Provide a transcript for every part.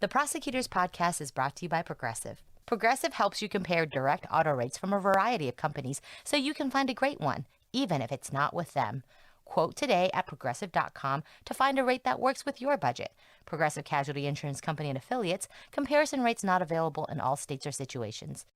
The Prosecutors Podcast is brought to you by Progressive. Progressive helps you compare direct auto rates from a variety of companies so you can find a great one, even if it's not with them. Quote today at Progressive.com to find a rate that works with your budget. Progressive Casualty Insurance Company and Affiliates. Comparison rates not available in all states or situations.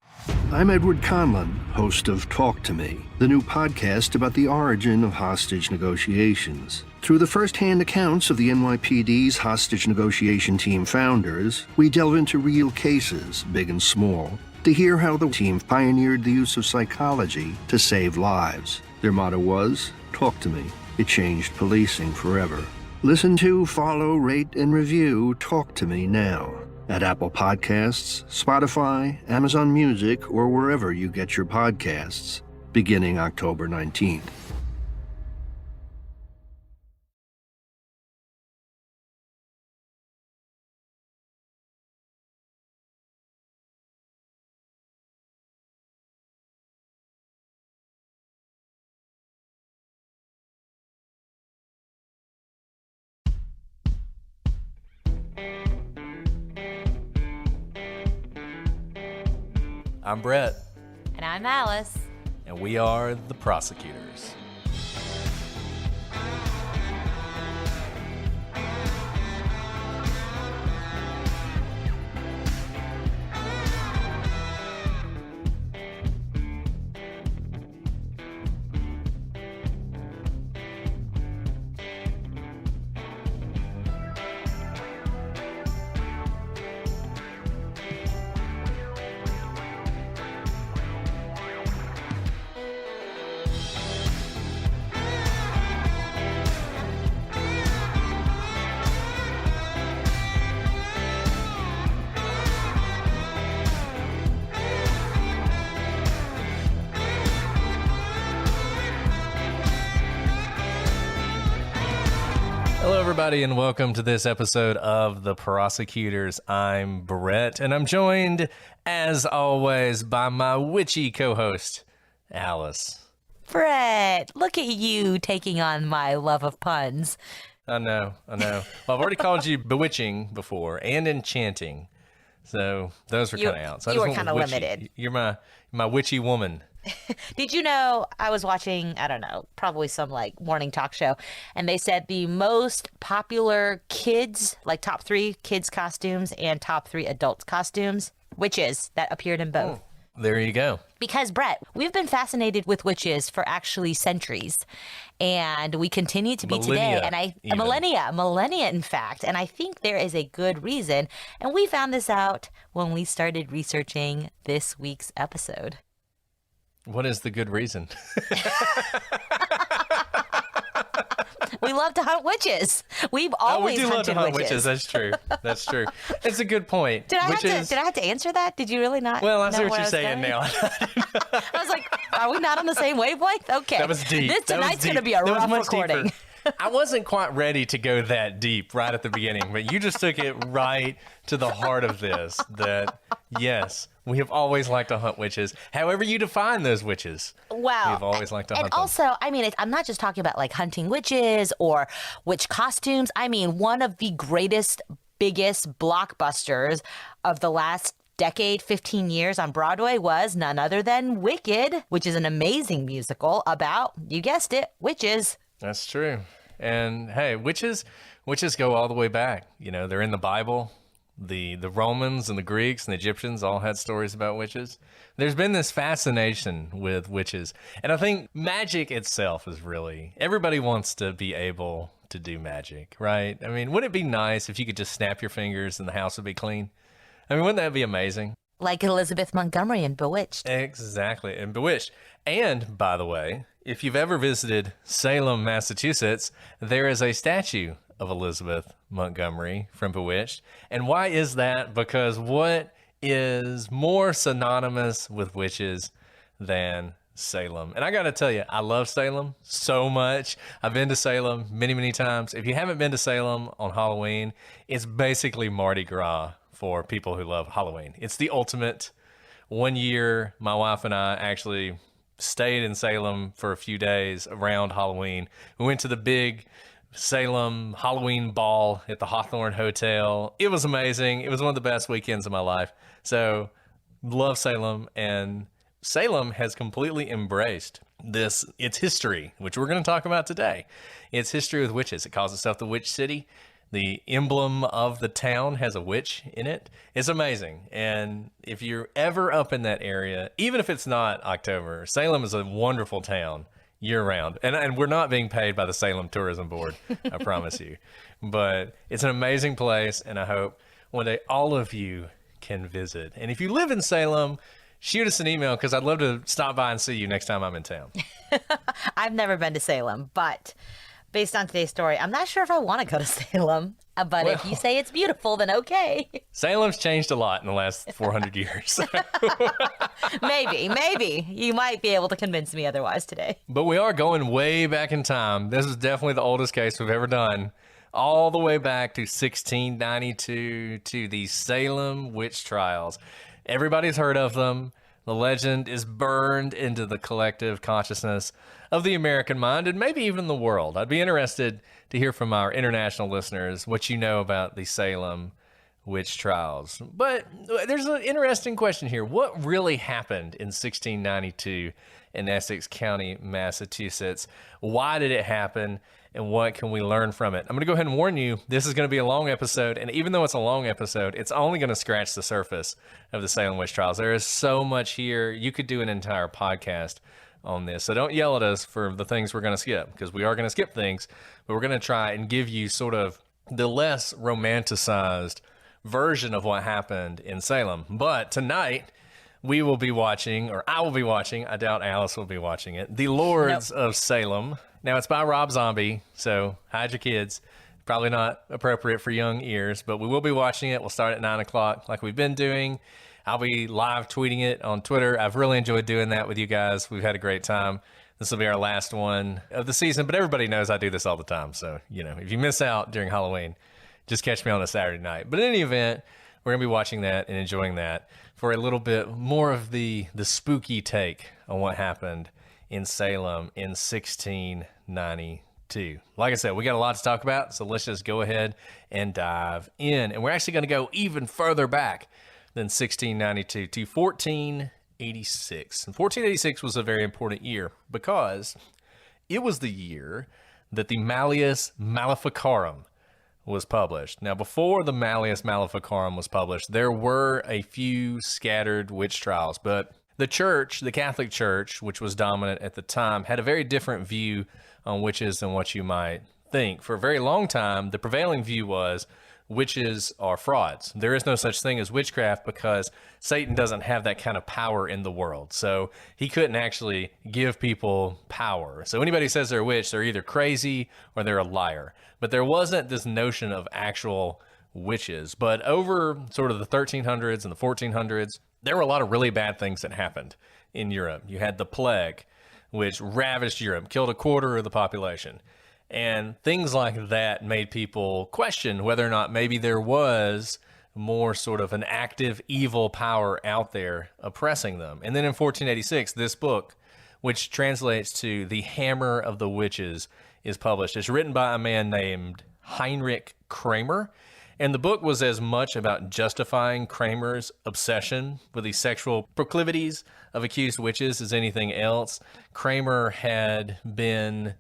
I'm Edward Conlon, host of Talk to Me, the new podcast about the origin of hostage negotiations. Through the first-hand accounts of the NYPD's hostage negotiation team founders, we delve into real cases, big and small, to hear how the team pioneered the use of psychology to save lives. Their motto was, "Talk to me." It changed policing forever. Listen to, follow, rate, and review Talk to Me now at Apple Podcasts, Spotify, Amazon Music, or wherever you get your podcasts, beginning October 19th. I'm Brett. And I'm Alice. And we are the Prosecutors. Hello, everybody, and welcome to this episode of The Prosecutors. I'm Brett, and I'm joined, as always, by my witchy co-host, Alice. Brett, look at you taking on my love of puns. I know. Well, I've already called you bewitching before, and enchanting, so those were kind of out. So you were kind of limited. You're my witchy woman. Did you know I was watching, I don't know, probably some like morning talk show, and they said the most popular kids, like top 3 kids costumes and top 3 adults costumes, witches that appeared in both. There you go. Because, Brett, we've been fascinated with witches for actually centuries, and we continue to be today. And millennia, in fact. And I think there is a good reason. And we found this out when we started researching this week's episode. What is the good reason? We love to hunt witches. We've always we do love to hunt witches. witches. That's true. It's a good point. Did I have to answer that? Did you really not? Well, I see know what you're saying going? now. I was like, are we not on the same wavelength? Okay. That was deep. Tonight's going to be a rough recording. I wasn't quite ready to go that deep right at the beginning, but you just took it right to the heart of this, that, yes, we have always liked to hunt witches. However you define those witches, wow. we've always liked to hunt them. And also, I mean, I'm not just talking about like hunting witches or witch costumes. I mean, one of the greatest, biggest blockbusters of the last decade, 15 years on Broadway was none other than Wicked, which is an amazing musical about, you guessed it, witches. That's true. And hey, witches go all the way back. You know, they're in the Bible. The Romans and the Greeks and the Egyptians all had stories about witches. There's been this fascination with witches. And I think magic itself is really, everybody wants to be able to do magic, right? I mean, wouldn't it be nice if you could just snap your fingers and the house would be clean? I mean, wouldn't that be amazing? Like Elizabeth Montgomery in Bewitched. Exactly, in Bewitched. And, by the way, if you've ever visited Salem, Massachusetts, there is a statue of Elizabeth Montgomery from Bewitched. And why is that? Because what is more synonymous with witches than Salem? And I got to tell you, I love Salem so much. I've been to Salem many, many times. If you haven't been to Salem on Halloween, it's basically Mardi Gras for people who love Halloween. It's the ultimate. One year, my wife and I actually stayed in Salem for a few days around Halloween. We went to the big Salem Halloween ball at the Hawthorne Hotel. It was amazing. It was one of the best weekends of my life. So love Salem, and Salem has completely embraced its history, which we're going to talk about today. Its history with witches. It calls itself the Witch City. The emblem of the town has a witch in it. It's amazing. And if you're ever up in that area, even if it's not October, Salem is a wonderful town year-round. And we're not being paid by the Salem Tourism Board, I promise you. But it's an amazing place, and I hope one day all of you can visit. And if you live in Salem, shoot us an email, because I'd love to stop by and see you next time I'm in town. I've never been to Salem, but based on today's story, I'm not sure if I want to go to Salem. But if you say it's beautiful, then okay. Salem's changed a lot in the last 400 years. Maybe. You might be able to convince me otherwise today. But we are going way back in time. This is definitely the oldest case we've ever done. All the way back to 1692 to the Salem witch trials. Everybody's heard of them. The legend is burned into the collective consciousness of the American mind, and maybe even the world. I'd be interested to hear from our international listeners what you know about the Salem witch trials. But there's an interesting question here. What really happened in 1692 in Essex County, Massachusetts? Why did it happen? And what can we learn from it? I'm going to go ahead and warn you, this is going to be a long episode. And even though it's a long episode, it's only going to scratch the surface of the Salem witch trials. There is so much here. You could do an entire podcast on this. So don't yell at us for the things we're going to skip, because we are going to skip things, but we're going to try and give you sort of the less romanticized version of what happened in Salem. But tonight, we will be watching, or I will be watching, I doubt Alice will be watching it, The Lords of Salem. Now, it's by Rob Zombie, so hide your kids. Probably not appropriate for young ears, but we will be watching it. We'll start at 9 o'clock like we've been doing. I'll be live tweeting it on Twitter. I've really enjoyed doing that with you guys. We've had a great time. This will be our last one of the season, but everybody knows I do this all the time. So, if you miss out during Halloween, just catch me on a Saturday night. But in any event, we're going to be watching that and enjoying that for a little bit more of the spooky take on what happened in Salem in 1692. Like I said, we got a lot to talk about, so let's just go ahead and dive in. And we're actually going to go even further back than 1692 to 1486. And 1486 was a very important year because it was the year that the Malleus Maleficarum was published. Now, before the Malleus Maleficarum was published, there were a few scattered witch trials, but the church, the Catholic Church, which was dominant at the time, had a very different view on witches than what you might think. For a very long time, the prevailing view was witches are frauds. There is no such thing as witchcraft because Satan doesn't have that kind of power in the world. So he couldn't actually give people power. So anybody who says they're a witch, they're either crazy or they're a liar. But there wasn't this notion of actual witches. But over sort of the 1300s and the 1400s, there were a lot of really bad things that happened in Europe. You had the plague, which ravaged Europe, killed a quarter of the population. And things like that made people question whether or not maybe there was more sort of an active evil power out there oppressing them. And then in 1486, this book, which translates to The Hammer of the Witches, is published. It's written by a man named Heinrich Kramer. And the book was as much about justifying Kramer's obsession with the sexual proclivities of accused witches as anything else. Kramer had been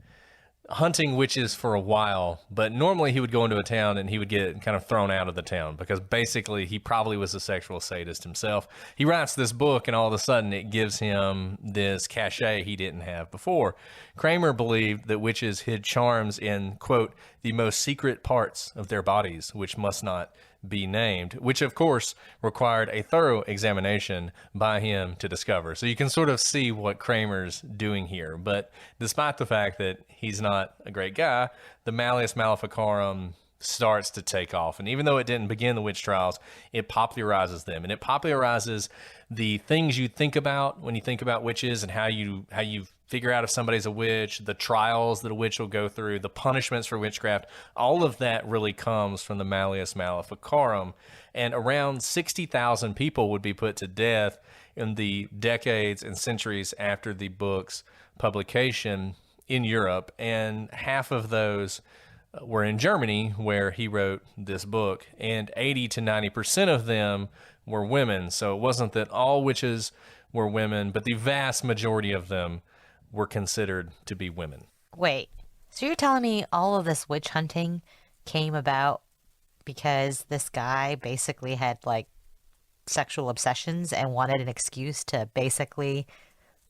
hunting witches for a while, but normally he would go into a town and he would get kind of thrown out of the town because basically he probably was a sexual sadist himself. He writes this book and all of a sudden it gives him this cachet he didn't have before. Kramer believed that witches hid charms in, quote, the most secret parts of their bodies, which must not be named, which of course required a thorough examination by him to discover. So you can sort of see what Kramer's doing here. But despite the fact that he's not a great guy, the Malleus Maleficarum starts to take off. And even though it didn't begin the witch trials, it popularizes them. And it popularizes the things you think about when you think about witches and how you figure out if somebody's a witch, the trials that a witch will go through, the punishments for witchcraft. All of that really comes from the Malleus Maleficarum. And around 60,000 people would be put to death in the decades and centuries after the book's publication in Europe. And half of those were in Germany, where he wrote this book, and 80 to 90% of them were women. So it wasn't that all witches were women, but the vast majority of them were considered to be women. Wait, so you're telling me all of this witch hunting came about because this guy basically had like sexual obsessions and wanted an excuse to basically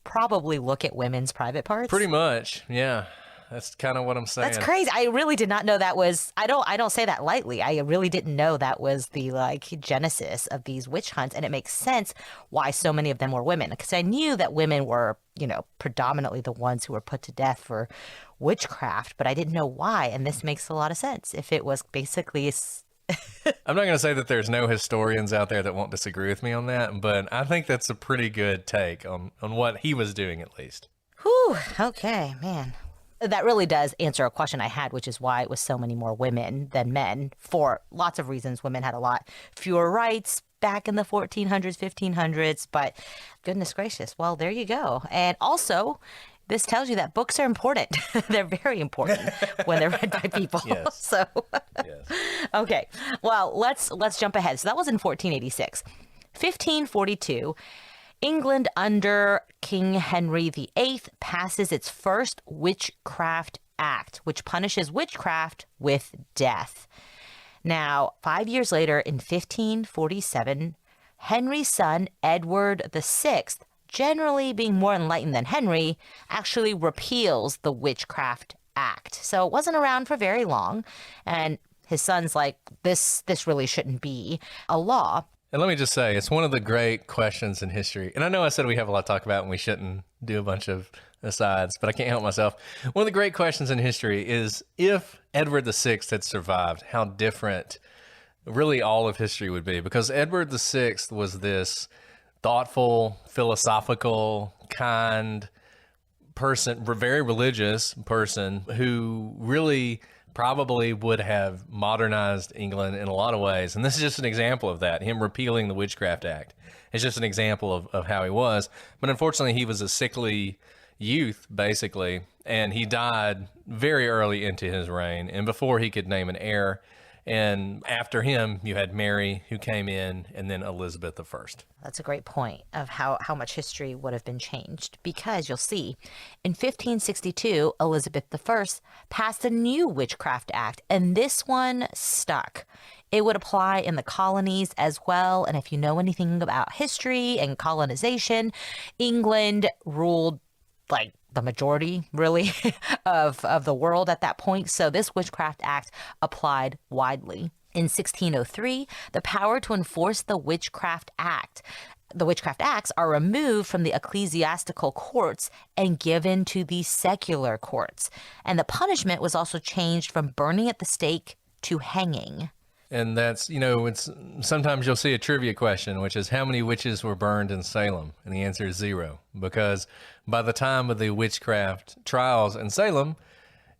probably look at women's private parts? Pretty much, yeah. That's kind of what I'm saying. That's crazy. I really did not know that was, I don't say that lightly. I really didn't know that was the like genesis of these witch hunts. And it makes sense why so many of them were women, because I knew that women were, you know, predominantly the ones who were put to death for witchcraft, but I didn't know why. And this makes a lot of sense. If it was basically I'm not going to say that there's no historians out there that won't disagree with me on that, but I think that's a pretty good take on what he was doing, at least. Whew, okay, man. That really does answer a question I had, which is why it was so many more women than men. For lots of reasons, women had a lot fewer rights back in the 1400s, 1500s, but goodness gracious, well, there you go. And also, this tells you that books are important. They're very important when they're read by people. Yes. So, Yes. okay, well, let's jump ahead. So that was in 1486. 1542, England under King Henry VIII passes its first Witchcraft Act, which punishes witchcraft with death. Now, 5 years later, in 1547, Henry's son, Edward VI, generally being more enlightened than Henry, actually repeals the Witchcraft Act. So it wasn't around for very long, and his son's like, this really shouldn't be a law. And let me just say, it's one of the great questions in history. And I know I said we have a lot to talk about and we shouldn't do a bunch of asides, but I can't help myself. One of the great questions in history is, if Edward VI had survived, how different really all of history would be. Because Edward VI was this thoughtful, philosophical, kind person, very religious person who really probably would have modernized England in a lot of ways. And this is just an example of that. Him repealing the Witchcraft Act is just an example of how he was. But unfortunately, he was a sickly youth, basically, and he died very early into his reign and before he could name an heir. And after him, you had Mary, who came in, and then Elizabeth I. That's a great point of how much history would have been changed, because you'll see in 1562, Elizabeth I passed a new Witchcraft Act, and this one stuck. It would apply in the colonies as well. And if you know anything about history and colonization, England ruled like the majority, really, of the world at that point. So this Witchcraft Act applied widely. In 1603, the power to enforce the Witchcraft Acts are removed from the ecclesiastical courts and given to the secular courts. And the punishment was also changed from burning at the stake to hanging. And that's, it's sometimes you'll see a trivia question, which is how many witches were burned in Salem? And the answer is 0, because by the time of the witchcraft trials in Salem,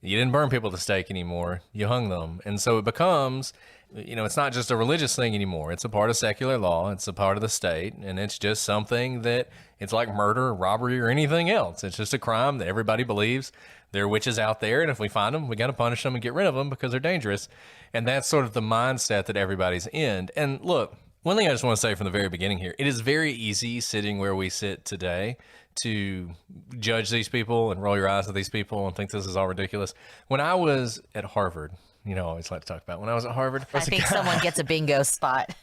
you didn't burn people at the stake anymore. You hung them. And so it becomes, it's not just a religious thing anymore. It's a part of secular law. It's a part of the state. And it's just something that it's like murder, robbery, or anything else. It's just a crime that everybody believes there are witches out there. And if we find them, we got to punish them and get rid of them because they're dangerous. And that's sort of the mindset that everybody's in. And look, one thing I just want to say from the very beginning here, it is very easy sitting where we sit today to judge these people and roll your eyes at these people and think this is all ridiculous. When I was at Harvard, I always like to talk about when I was at Harvard. I think someone gets a bingo spot.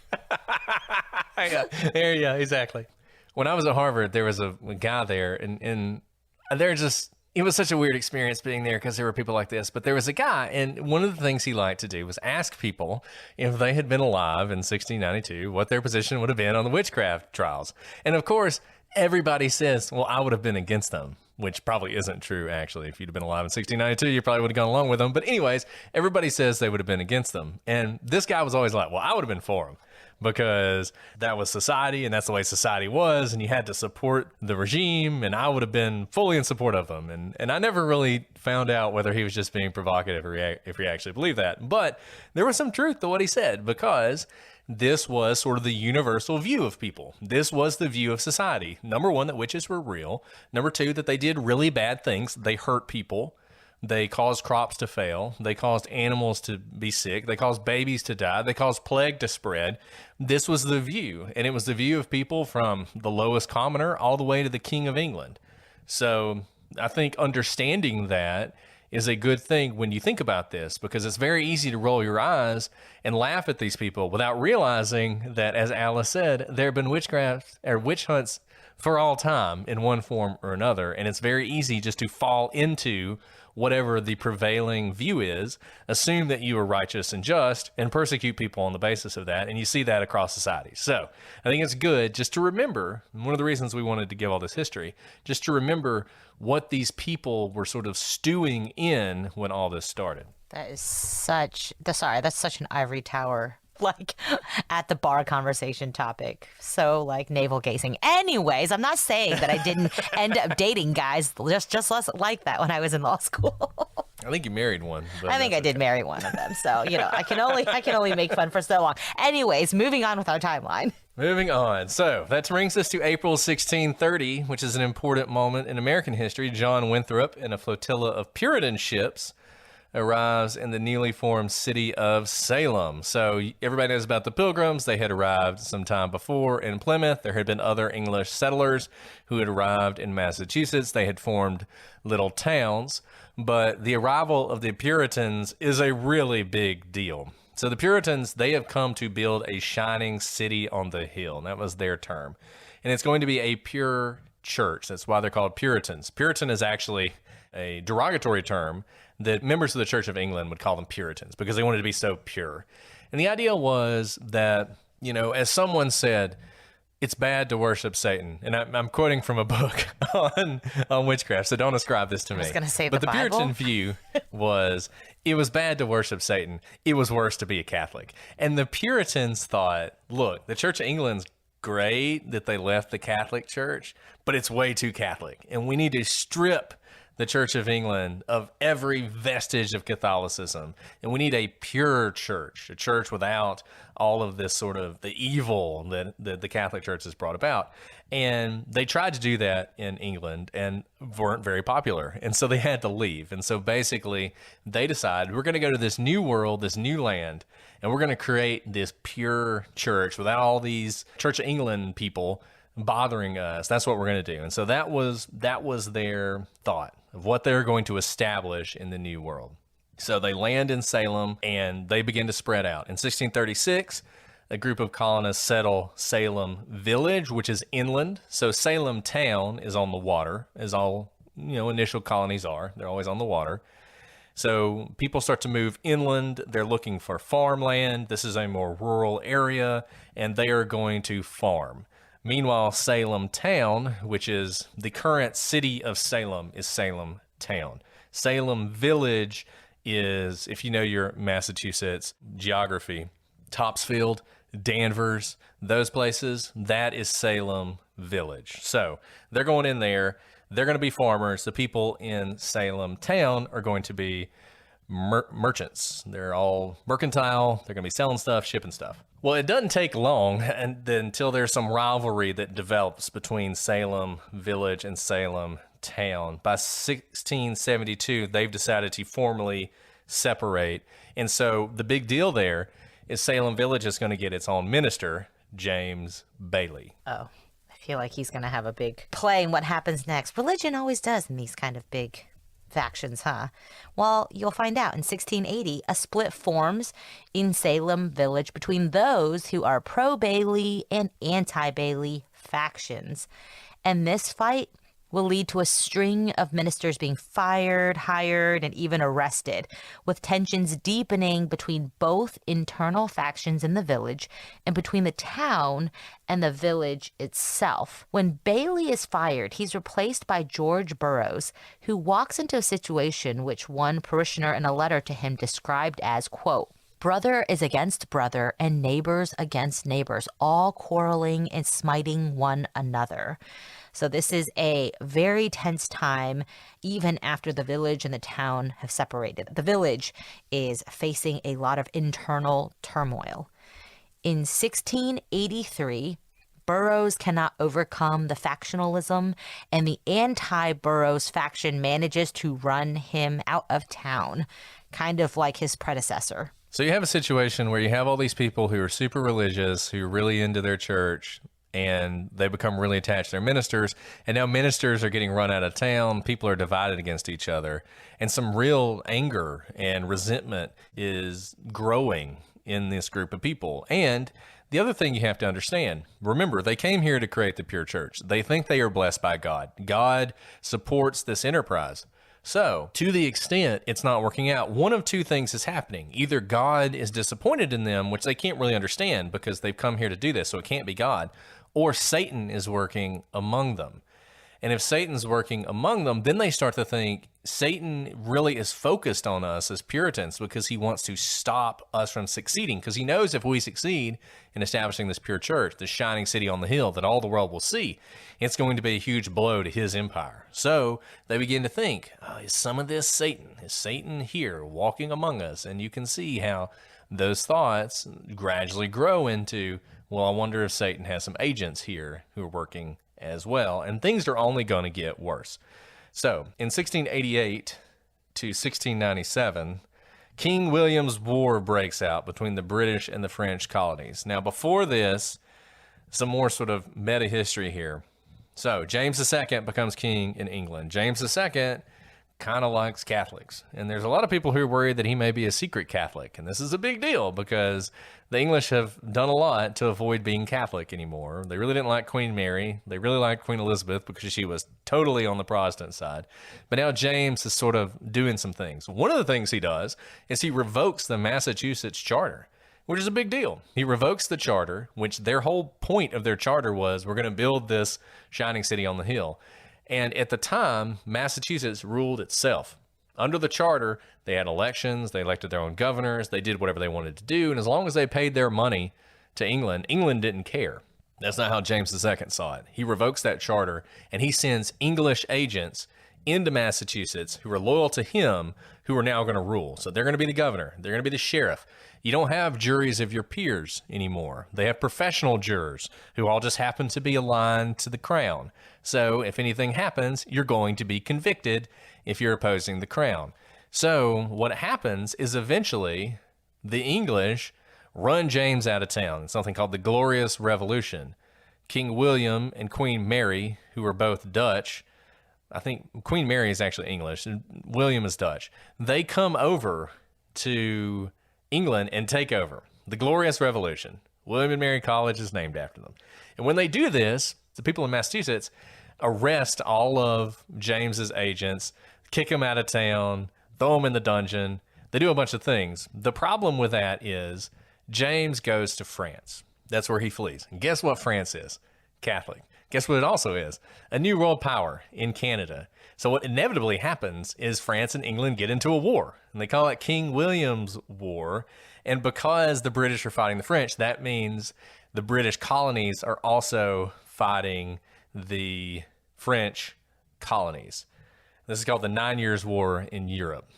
Yeah, there, yeah, exactly. When I was at Harvard, there was a guy there, and they're just, it was such a weird experience being there because there were people like this. But there was a guy, and one of the things he liked to do was ask people if they had been alive in 1692, what their position would have been on the witchcraft trials. And of course, everybody says, well, I would have been against them, which probably isn't true, actually. If you'd have been alive in 1692, you probably would have gone along with them. But anyways, everybody says they would have been against them. And this guy was always like, well, I would have been for them, because that was society and that's the way society was, and you had to support the regime, and I would have been fully in support of them. And I never really found out whether he was just being provocative or if he actually believed that. But there was some truth to what he said, because this was sort of the universal view of people. This was the view of society. Number one, that witches were real. Number two, that they did really bad things. They hurt people. They caused crops to fail. They caused animals to be sick. They caused babies to die. They caused plague to spread. This was the view, and it was the view of people from the lowest commoner all the way to the King of England. So I think understanding that is a good thing when you think about this, because it's very easy to roll your eyes and laugh at these people without realizing that, as Alice said, there have been witchcraft or witch hunts for all time in one form or another. And it's very easy just to fall into whatever the prevailing view is, assume that you are righteous and just, and persecute people on the basis of that. And you see that across society. So I think it's good just to remember, one of the reasons we wanted to give all this history, just to remember what these people were sort of stewing in when all this started. That's such an ivory tower, like, at the bar conversation topic. So, like, navel gazing. Anyways, I'm not saying that I didn't end up dating guys just less like that when I was in law school. I think you married one. I think I did marry one of them. So, I can only make fun for so long. Anyways, moving on with our timeline. Moving on. So that brings us to April 1630, which is an important moment in American history. John Winthrop and a flotilla of Puritan ships arrives in the newly formed city of Salem. So everybody knows about the Pilgrims. They had arrived some time before in Plymouth. There had been other English settlers who had arrived in Massachusetts. They had formed little towns, but the arrival of the Puritans is a really big deal. So the Puritans, they have come to build a shining city on the hill. And that was their term. And it's going to be a pure church. That's why they're called Puritans. Puritan is actually a derogatory term that members of the Church of England would call them Puritans because they wanted to be so pure. And the idea was that, as someone said, it's bad to worship Satan. And I'm quoting from a book on witchcraft, so don't ascribe this to me. I was going to say but the Bible. Puritan view was it was bad to worship Satan. It was worse to be a Catholic. And the Puritans thought, look, the Church of England's great that they left the Catholic Church, but it's way too Catholic. And we need to strip the Church of England of every vestige of Catholicism. And we need a pure church, a church without all of this sort of the evil that the Catholic Church has brought about. And they tried to do that in England and weren't very popular. And so they had to leave. And so basically they decided, we're going to go to this new world, this new land, and we're going to create this pure church without all these Church of England people bothering us. That's what we're going to do. And so that was their thought of what they're going to establish in the new world. So they land in Salem and they begin to spread out. In 1636, a group of colonists settle Salem Village, which is inland. So Salem town is on the water, as all initial colonies are. They're always on the water. So people start to move inland. They're looking for farmland. This is a more rural area, and they are going to farm. Meanwhile, Salem town, which is the current city of Salem, is Salem town. Salem Village is, if you know your Massachusetts geography, Topsfield, Danvers, those places, that is Salem Village. So they're going in there. They're going to be farmers. The people in Salem town are going to be merchants. They're all mercantile. They're going to be selling stuff, shipping stuff. Well, it doesn't take long until there's some rivalry that develops between Salem Village and Salem town. By 1672, they've decided to formally separate. And so the big deal there is Salem Village is going to get its own minister, James Bailey. Oh, I feel like he's going to have a big play in what happens next. Religion always does in these kind of big factions, huh? Well, you'll find out. In 1680, a split forms in Salem Village between those who are pro-Bailey and anti-Bailey factions. And this fight will lead to a string of ministers being fired, hired, and even arrested, with tensions deepening between both internal factions in the village and between the town and the village itself. When Bailey is fired, he's replaced by George Burroughs, who walks into a situation which one parishioner in a letter to him described as, quote, "Brother is against brother and neighbors against neighbors, all quarreling and smiting one another." So this is a very tense time, even after the village and the town have separated. The village is facing a lot of internal turmoil. In 1683, Burroughs cannot overcome the factionalism, and the anti-Burroughs faction manages to run him out of town, kind of like his predecessor. So you have a situation where you have all these people who are super religious, who are really into their church, and they become really attached to their ministers. And now ministers are getting run out of town. People are divided against each other. And some real anger and resentment is growing in this group of people. And the other thing you have to understand, remember, they came here to create the pure church. They think they are blessed by God. God supports this enterprise. So, to the extent it's not working out, one of two things is happening. Either God is disappointed in them, which they can't really understand because they've come here to do this, so it can't be God, or Satan is working among them. And if Satan's working among them, then they start to think Satan really is focused on us as Puritans because he wants to stop us from succeeding. Because he knows if we succeed in establishing this pure church, the shining city on the hill that all the world will see, it's going to be a huge blow to his empire. So they begin to think, oh, is some of this Satan? Is Satan here walking among us? And you can see how those thoughts gradually grow into, well, I wonder if Satan has some agents here who are working as well, and things are only going to get worse. So, in 1688 to 1697, King William's War breaks out between the British and the French colonies. Now, before this, some more sort of meta history here. So, James II becomes king in England. James II kind of likes Catholics, and there's a lot of people who are worried that he may be a secret Catholic, and this is a big deal because the English have done a lot to avoid being Catholic anymore. They really didn't like Queen Mary. They really liked Queen Elizabeth because she was totally on the Protestant side. But now James is sort of doing some things. One of the things he does is he revokes the Massachusetts Charter, which is a big deal. He revokes the charter, which their whole point of their charter was, we're going to build this shining city on the hill. And at the time, Massachusetts ruled itself. Under the charter, they had elections, they elected their own governors, they did whatever they wanted to do, and as long as they paid their money to England, England didn't care. That's not how James II saw it. He revokes that charter, and he sends English agents into Massachusetts who are loyal to him, who are now going to rule. So they're going to be the governor, they're going to be the sheriff. You don't have juries of your peers anymore. They have professional jurors who all just happen to be aligned to the crown. So if anything happens, you're going to be convicted if you're opposing the crown. So what happens is eventually the English run James out of town. It's something called the Glorious Revolution. King William and Queen Mary, who are both Dutch, I think Queen Mary is actually English, and William is Dutch. They come over to England and take over. The Glorious Revolution. William and Mary College is named after them. And when they do this, the people in Massachusetts arrest all of James's agents, kick them out of town, throw them in the dungeon. They do a bunch of things. The problem with that is James goes to France. That's where he flees. And guess what France is? Catholic. Guess what it also is? A new world power in Canada. So what inevitably happens is France and England get into a war, and they call it King William's War. And because the British are fighting the French, that means the British colonies are also fighting the French colonies. This is called the 9 Years' War in Europe.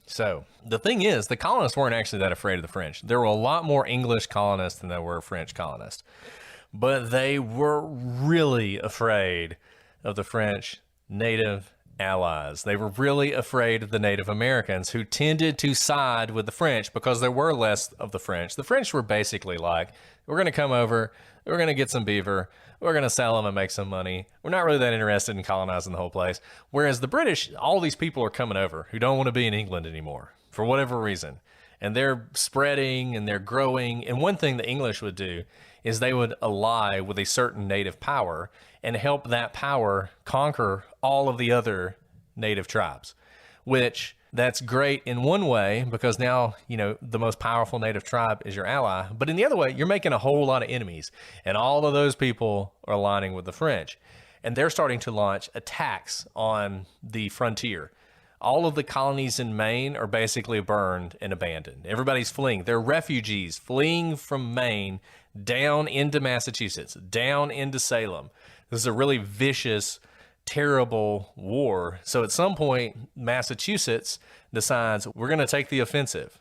So the thing is, the colonists weren't actually that afraid of the French. There were a lot more English colonists than there were French colonists. But they were really afraid of the French native allies. They were really afraid of the Native Americans who tended to side with the French because there were less of the French. The French were basically like, we're going to come over, we're going to get some beaver, we're going to sell them and make some money. We're not really that interested in colonizing the whole place. Whereas the British, all these people are coming over who don't want to be in England anymore for whatever reason. And they're spreading and they're growing. And one thing the English would do is they would ally with a certain native power and help that power conquer all of the other native tribes, which that's great in one way because now, you know, the most powerful native tribe is your ally. But in the other way, you're making a whole lot of enemies. And all of those people are aligning with the French. And they're starting to launch attacks on the frontier. All of the colonies in Maine are basically burned and abandoned. Everybody's fleeing. They're refugees fleeing from Maine down into Massachusetts, down into Salem. This is a really vicious, terrible war. So at some point, Massachusetts decides we're going to take the offensive.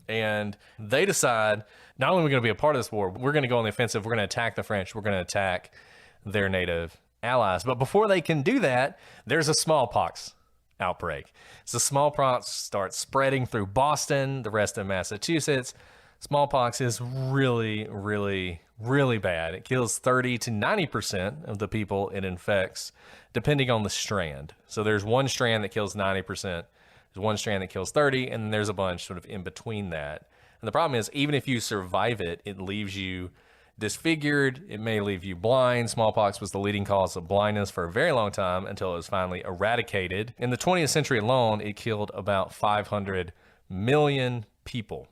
And they decide, not only are we going to be a part of this war, we're going to go on the offensive. We're going to attack the French. We're going to attack their native allies. But before they can do that, there's a smallpox outbreak. So smallpox starts spreading through Boston, the rest of Massachusetts. Smallpox is really, really, really bad. It kills 30 to 90% of the people it infects, depending on the strand. So there's one strand that kills 90%. There's one strand that kills 30, and there's a bunch sort of in between that. And the problem is, even if you survive it, it leaves you disfigured. It may leave you blind. Smallpox was the leading cause of blindness for a very long time until it was finally eradicated. In the 20th century alone, it killed about 500 million people.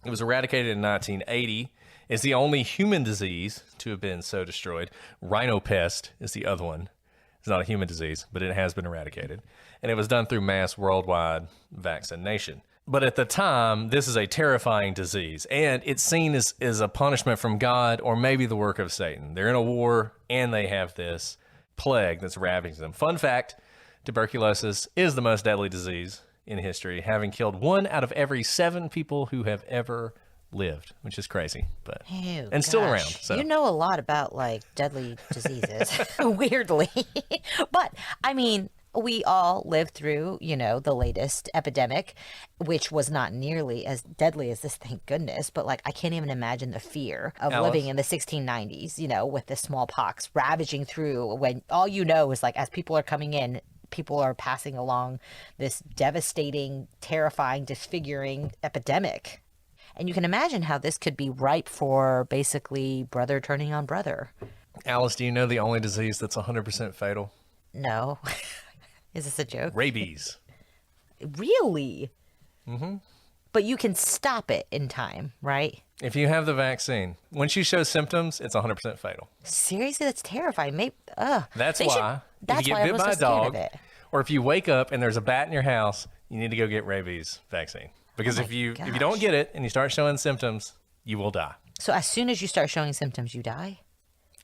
It was eradicated in 1980. It's the only human disease to have been so destroyed. Rhino pest is the other one. It's not a human disease, but it has been eradicated. And it was done through mass worldwide vaccination. But at the time, this is a terrifying disease, and it's seen as a punishment from God or maybe the work of Satan. They're in a war, and they have this plague that's ravaging them. Fun fact, tuberculosis is the most deadly disease in history, having killed 1 out of every 7 people who have ever lived, which is crazy, but still around. So you know a lot about like deadly diseases, weirdly. But I mean, we all lived through, the latest epidemic, which was not nearly as deadly as this, thank goodness. But like, I can't even imagine the fear of living in the 1690s, with the smallpox ravaging through, when all is like, as people are coming in, people are passing along this devastating, terrifying, disfiguring epidemic. And you can imagine how this could be ripe for basically brother turning on brother. Alice, do you know the only disease that's 100% fatal? No. Is this a joke? Rabies. Really? Mm-hmm. But you can stop it in time, right? If you have the vaccine. Once you show symptoms, it's 100% fatal. Seriously? That's terrifying. That's why if you get bit by a dog, or if you wake up and there's a bat in your house, you need to go get rabies vaccine. Because if you don't get it and you start showing symptoms, you will die. So as soon as you start showing symptoms, you die?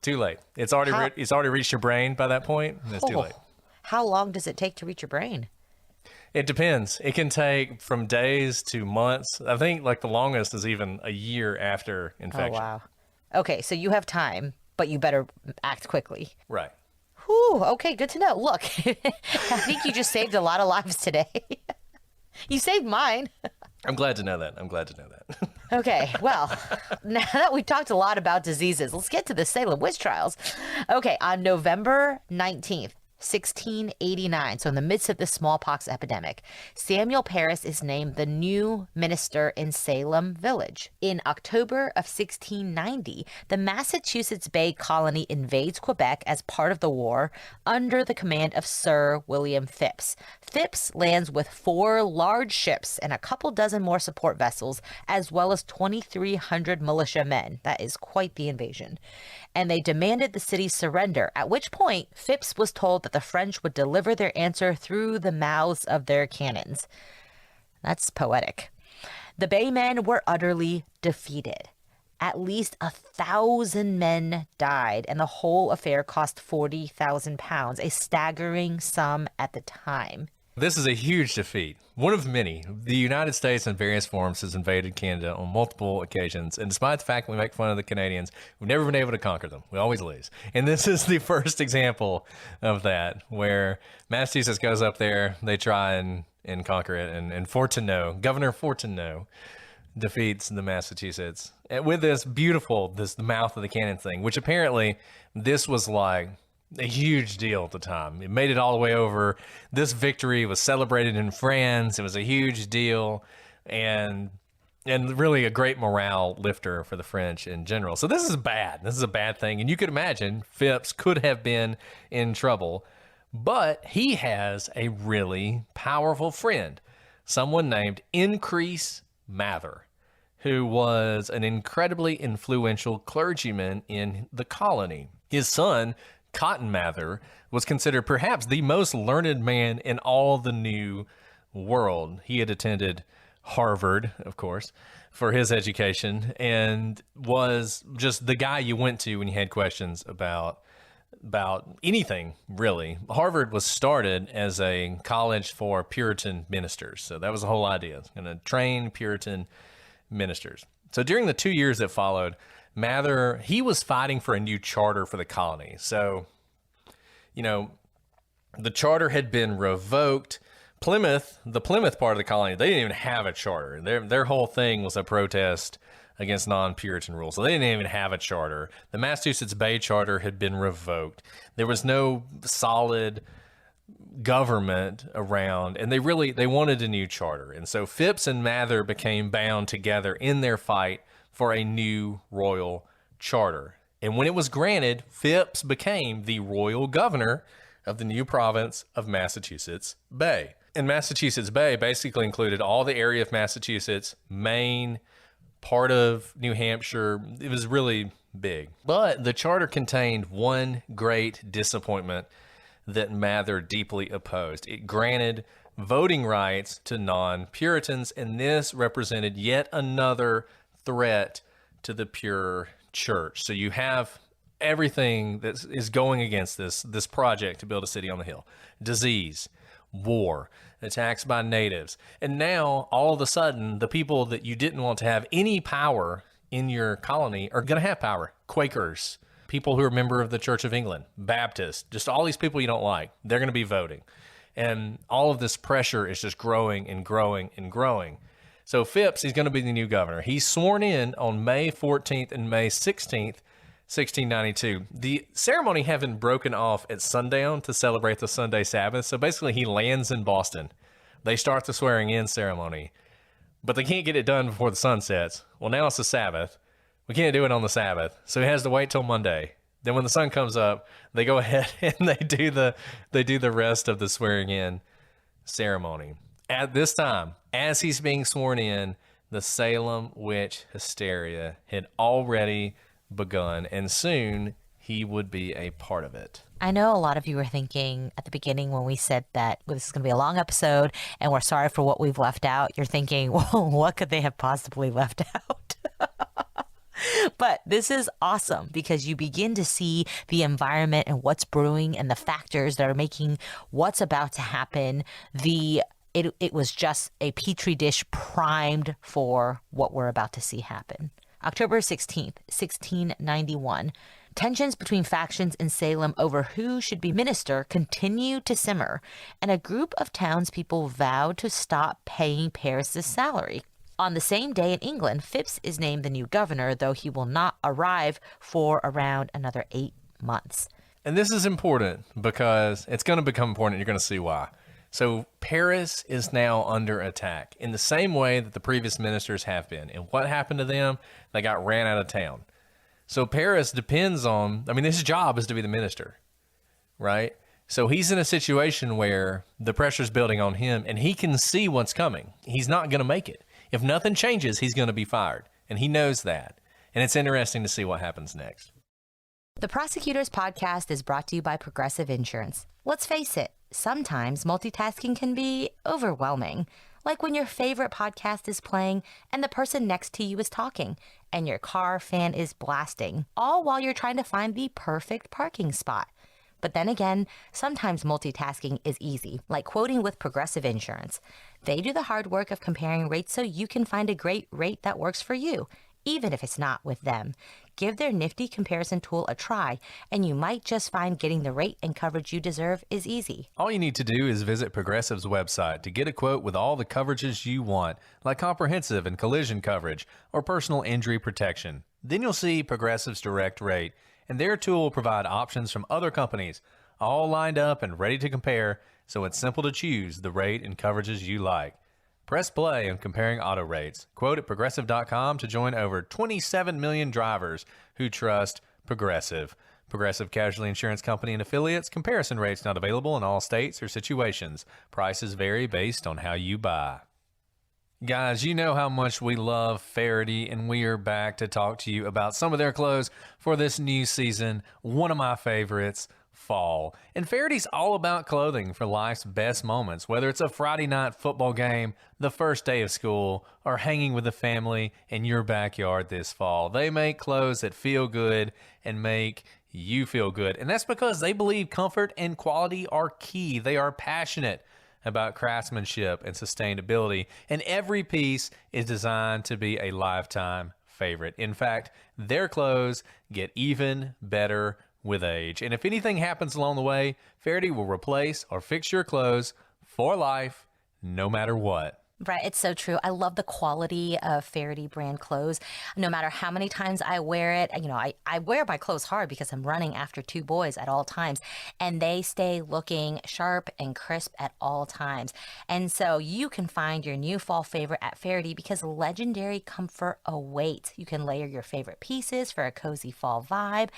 Too late. It's already reached your brain by that point, and it's too late. How long does it take to reach your brain? It depends. It can take from days to months. I think like the longest is even a year after infection. Oh, wow. Okay, so you have time, but you better act quickly. Right. Whew, okay, good to know. Look, I think you just saved a lot of lives today. You saved mine. I'm glad to know that. Okay, well, now that we've talked a lot about diseases, let's get to the Salem witch trials. Okay, on November 19th, 1689, so in the midst of the smallpox epidemic, Samuel Parris is named the new minister in Salem village. In October of 1690, the Massachusetts Bay Colony invades Quebec as part of the war under the command of Sir William Phips. Phips lands with 4 large ships and a couple dozen more support vessels, as well as 2,300 militia men. That is quite the invasion. And they demanded the city surrender, at which point Phips was told that the French would deliver their answer through the mouths of their cannons. That's poetic. The Baymen were utterly defeated. At least 1,000 men died, and the whole affair cost £40,000, a staggering sum at the time. This is a huge defeat, one of many. The United States in various forms has invaded Canada on multiple occasions, and despite the fact we make fun of the Canadians, we've never been able to conquer them. We always lose. And this is the first example of that, where Massachusetts goes up there, they try and conquer it, and Governor Fortuneau defeats the Massachusetts with this mouth of the cannon thing, which apparently this was like a huge deal at the time. It made it all the way over. This victory was celebrated in France. It was a huge deal and really a great morale lifter for the French in general. So this is bad. This is a bad thing. And you could imagine Phips could have been in trouble, but he has a really powerful friend, someone named Increase Mather, who was an incredibly influential clergyman in the colony. His son, Cotton Mather, was considered perhaps the most learned man in all the New World. He had attended Harvard, of course, for his education, and was just the guy you went to when you had questions about about anything, really. Harvard was started as a college for Puritan ministers. So that was the whole idea. It's going to train Puritan ministers. So during the 2 years that followed, Mather, he was fighting for a new charter for the colony. So, the charter had been revoked. Plymouth, the Plymouth part of the colony, they didn't even have a charter. Their whole thing was a protest against non-Puritan rules. So they didn't even have a charter. The Massachusetts Bay Charter had been revoked. There was no solid government around, and they wanted a new charter. And so Phips and Mather became bound together in their fight for a new royal charter. And when it was granted, Phips became the royal governor of the new province of Massachusetts Bay. And Massachusetts Bay basically included all the area of Massachusetts, Maine, part of New Hampshire. It was really big. But the charter contained one great disappointment that Mather deeply opposed. It granted voting rights to non-Puritans, and this represented yet another threat to the pure church. So you have everything that is going against this project to build a city on the hill. Disease, war, attacks by natives. And now, all of a sudden, the people that you didn't want to have any power in your colony are going to have power. Quakers, people who are a member of the Church of England, Baptists, just all these people you don't like, they're going to be voting. And all of this pressure is just growing and growing and growing. So Phips, he's going to be the new governor. He's sworn in on May 14th and May 16th, 1692. The ceremony having broken off at sundown to celebrate the Sunday Sabbath. So basically he lands in Boston. They start the swearing in ceremony, but they can't get it done before the sun sets. Well, now it's the Sabbath. We can't do it on the Sabbath. So he has to wait till Monday. Then when the sun comes up, they go ahead and they do the rest of the swearing in ceremony. At this time, as he's being sworn in, the Salem witch hysteria had already begun, and soon he would be a part of it. I know a lot of you were thinking at the beginning when we said that this is going to be a long episode and we're sorry for what we've left out. You're thinking, well, what could they have possibly left out? But this is awesome because you begin to see the environment and what's brewing and the factors that are making what's about to happen. It was just a petri dish primed for what we're about to see happen. October 16th, 1691. Tensions between factions in Salem over who should be minister continued to simmer, and a group of townspeople vowed to stop paying Paris's salary. On the same day in England, Phips is named the new governor, though he will not arrive for around another 8 months. And this is important because it's going to become important. You're going to see why. So Paris is now under attack in the same way that the previous ministers have been. And what happened to them? They got ran out of town. So Paris depends on, his job is to be the minister, right? So he's in a situation where the pressure's building on him and he can see what's coming. He's not going to make it. If nothing changes, he's going to be fired. And he knows that. And it's interesting to see what happens next. The Prosecutors Podcast is brought to you by Progressive Insurance. Let's face it, sometimes multitasking can be overwhelming. Like when your favorite podcast is playing and the person next to you is talking and your car fan is blasting, all while you're trying to find the perfect parking spot. But then again, sometimes multitasking is easy, like quoting with Progressive Insurance. They do the hard work of comparing rates so you can find a great rate that works for you, even if it's not with them. Give their nifty comparison tool a try, and you might just find getting the rate and coverage you deserve is easy. All you need to do is visit Progressive's website to get a quote with all the coverages you want, like comprehensive and collision coverage or personal injury protection. Then you'll see Progressive's direct rate, and their tool will provide options from other companies, all lined up and ready to compare, so it's simple to choose the rate and coverages you like. Press play on comparing auto rates. Quote at Progressive.com to join over 27 million drivers who trust Progressive. Progressive Casualty Insurance Company and affiliates. Comparison rates not available in all states or situations. Prices vary based on how you buy. Guys, you know how much we love Faherty, and we are back to talk to you about some of their clothes for this new season. One of my favorites, fall. And Faherty's all about clothing for life's best moments, whether it's a Friday night football game, the first day of school, or hanging with the family in your backyard this fall. They make clothes that feel good and make you feel good. And that's because they believe comfort and quality are key. They are passionate about craftsmanship and sustainability, and every piece is designed to be a lifetime favorite. In fact, their clothes get even better with age. And if anything happens along the way, Faherty will replace or fix your clothes for life, no matter what. Right, it's so true. I love the quality of Faherty brand clothes. No matter how many times I wear it, I wear my clothes hard because I'm running after two boys at all times, and they stay looking sharp and crisp at all times. And so you can find your new fall favorite at Faherty because legendary comfort awaits. You can layer your favorite pieces for a cozy fall vibe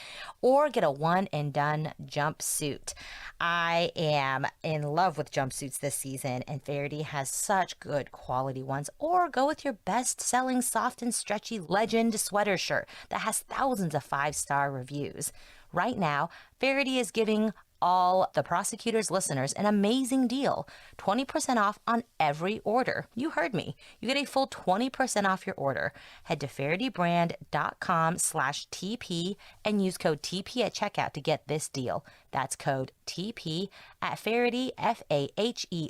or get a one and done jumpsuit. I am in love with jumpsuits this season, and Faherty has such good quality ones. Or go with your best-selling soft and stretchy Legend sweater shirt that has thousands of 5-star reviews. Right now, Faherty is giving all the Prosecutors listeners an amazing deal, 20% off on every order. You heard me. You get a full 20% off your order. Head to fahertybrand.com/TP and use code TP at checkout to get this deal. That's code TP at Faherty, FAHERTY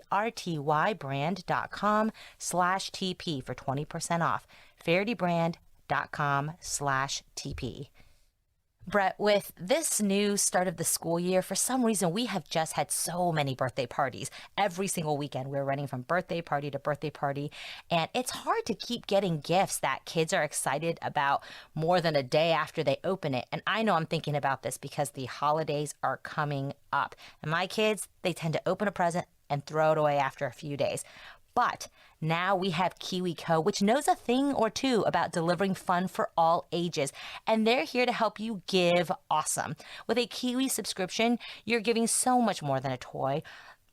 brand.com/TP for 20% off. fahertybrand.com/TP. Brett, with this new start of the school year, for some reason, we have just had so many birthday parties. Every single weekend, we're running from birthday party to birthday party, and it's hard to keep getting gifts that kids are excited about more than a day after they open it. And I know I'm thinking about this because the holidays are coming up. And my kids, they tend to open a present and throw it away after a few days. But now we have KiwiCo, which knows a thing or two about delivering fun for all ages. And they're here to help you give awesome. With a Kiwi subscription, you're giving so much more than a toy.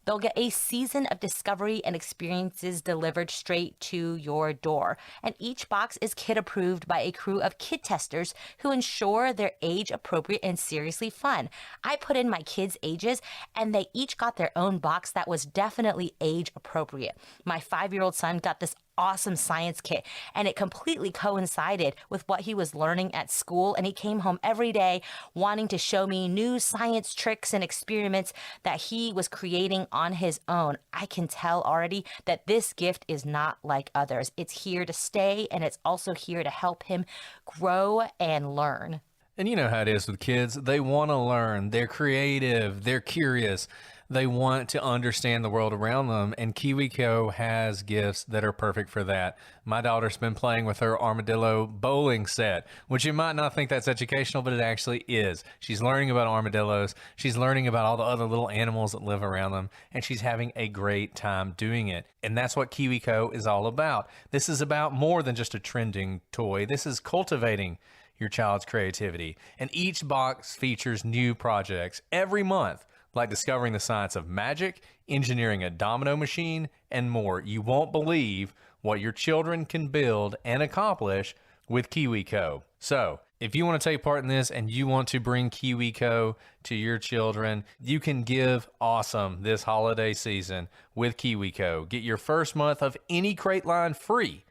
They'll get a season of discovery and experiences delivered straight to your door. And each box is kid approved by a crew of kid testers who ensure they're age appropriate and seriously fun. I put in my kids' ages and they each got their own box that was definitely age appropriate. My 5-year-old son got this awesome science kit, and it completely coincided with what he was learning at school, and he came home every day wanting to show me new science tricks and experiments that he was creating on his own. I can tell already that this gift is not like others. It's here to stay, and it's also here to help him grow and learn. And you know how it is with kids. They want to learn. They're creative. They're curious. They want to understand the world around them, and KiwiCo has gifts that are perfect for that. My daughter's been playing with her armadillo bowling set, which you might not think that's educational, but it actually is. She's learning about armadillos. She's learning about all the other little animals that live around them, and she's having a great time doing it. And that's what KiwiCo is all about. This is about more than just a trending toy. This is cultivating your child's creativity. And each box features new projects every month, like discovering the science of magic, engineering a domino machine, and more. You won't believe what your children can build and accomplish with KiwiCo. So, if you want to take part in this and you want to bring KiwiCo to your children, you can give awesome this holiday season with KiwiCo. Get your first month of any crate line free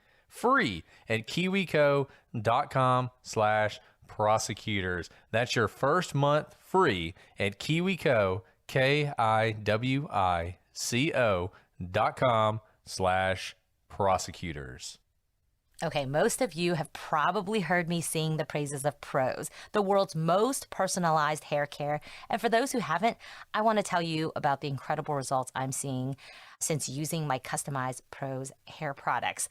at kiwico.com/prosecutors. That's your first month free at KiwiCo, KiwiCo.com/prosecutors. Okay, most of you have probably heard me sing the praises of Prose, the world's most personalized hair care. And for those who haven't, I want to tell you about the incredible results I'm seeing since using my customized Prose hair products.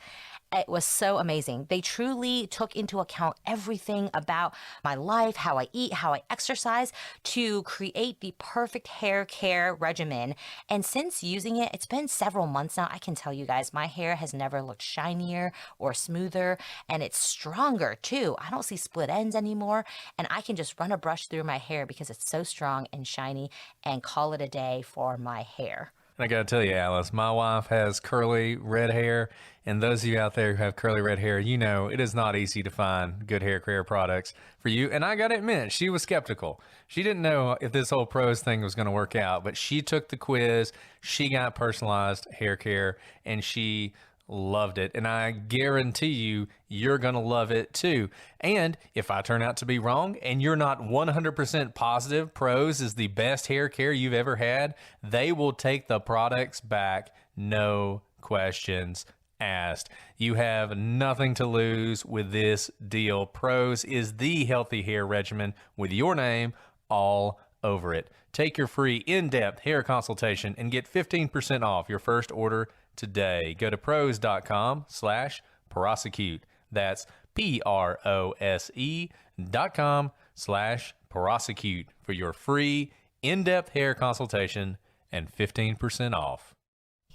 It was so amazing. They truly took into account everything about my life, how I eat, how I exercise, to create the perfect hair care regimen. And since using it, it's been several months now. I can tell you guys, my hair has never looked shinier or smoother, and it's stronger too. I don't see split ends anymore, and I can just run a brush through my hair because it's so strong and shiny and call it a day for my hair. And I got to tell you, Alice, my wife has curly red hair. And those of you out there who have curly red hair, you know it is not easy to find good hair care products for you. And I got to admit, she was skeptical. She didn't know if this whole Prose thing was going to work out, but she took the quiz. She got personalized hair care, and she loved it. And I guarantee you, you're going to love it too. And if I turn out to be wrong and you're not 100% positive Prose is the best hair care you've ever had, they will take the products back. No questions asked. You have nothing to lose with this deal. Prose is the healthy hair regimen with your name all over it. Take your free in-depth hair consultation and get 15% off your first order today. Go to prose.com/prosecute. That's prose.com/prosecute for your free in-depth hair consultation and 15% off.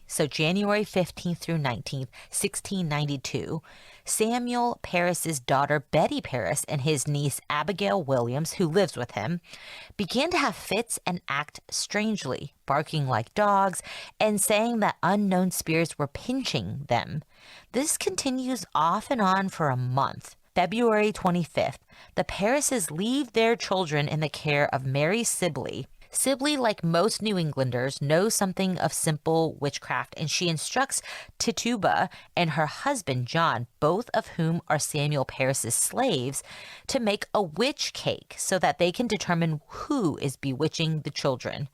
So January 15th through 19th, 1692, Samuel Parris's daughter Betty Parris and his niece Abigail Williams, who lives with him, began to have fits and act strangely, barking like dogs and saying that unknown spirits were pinching them. This continues off and on for a month. February 25th, the Parrises leave their children in the care of Mary Sibley. Sibley, like most New Englanders, knows something of simple witchcraft, and she instructs Tituba and her husband, John, both of whom are Samuel Parris's slaves, to make a witch cake so that they can determine who is bewitching the children.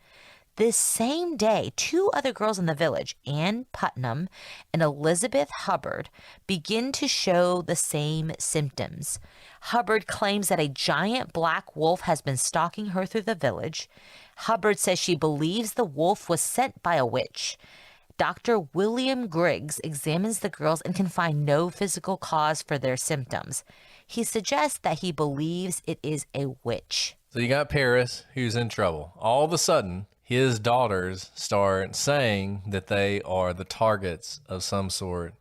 This same day, two other girls in the village, Anne Putnam and Elizabeth Hubbard, begin to show the same symptoms. Hubbard claims that a giant black wolf has been stalking her through the village. Hubbard says she believes the wolf was sent by a witch. Dr. William Griggs examines the girls and can find no physical cause for their symptoms. He suggests that he believes it is a witch. So you got Parris, who's in trouble. All of a sudden, his daughters start saying that they are the targets of some sort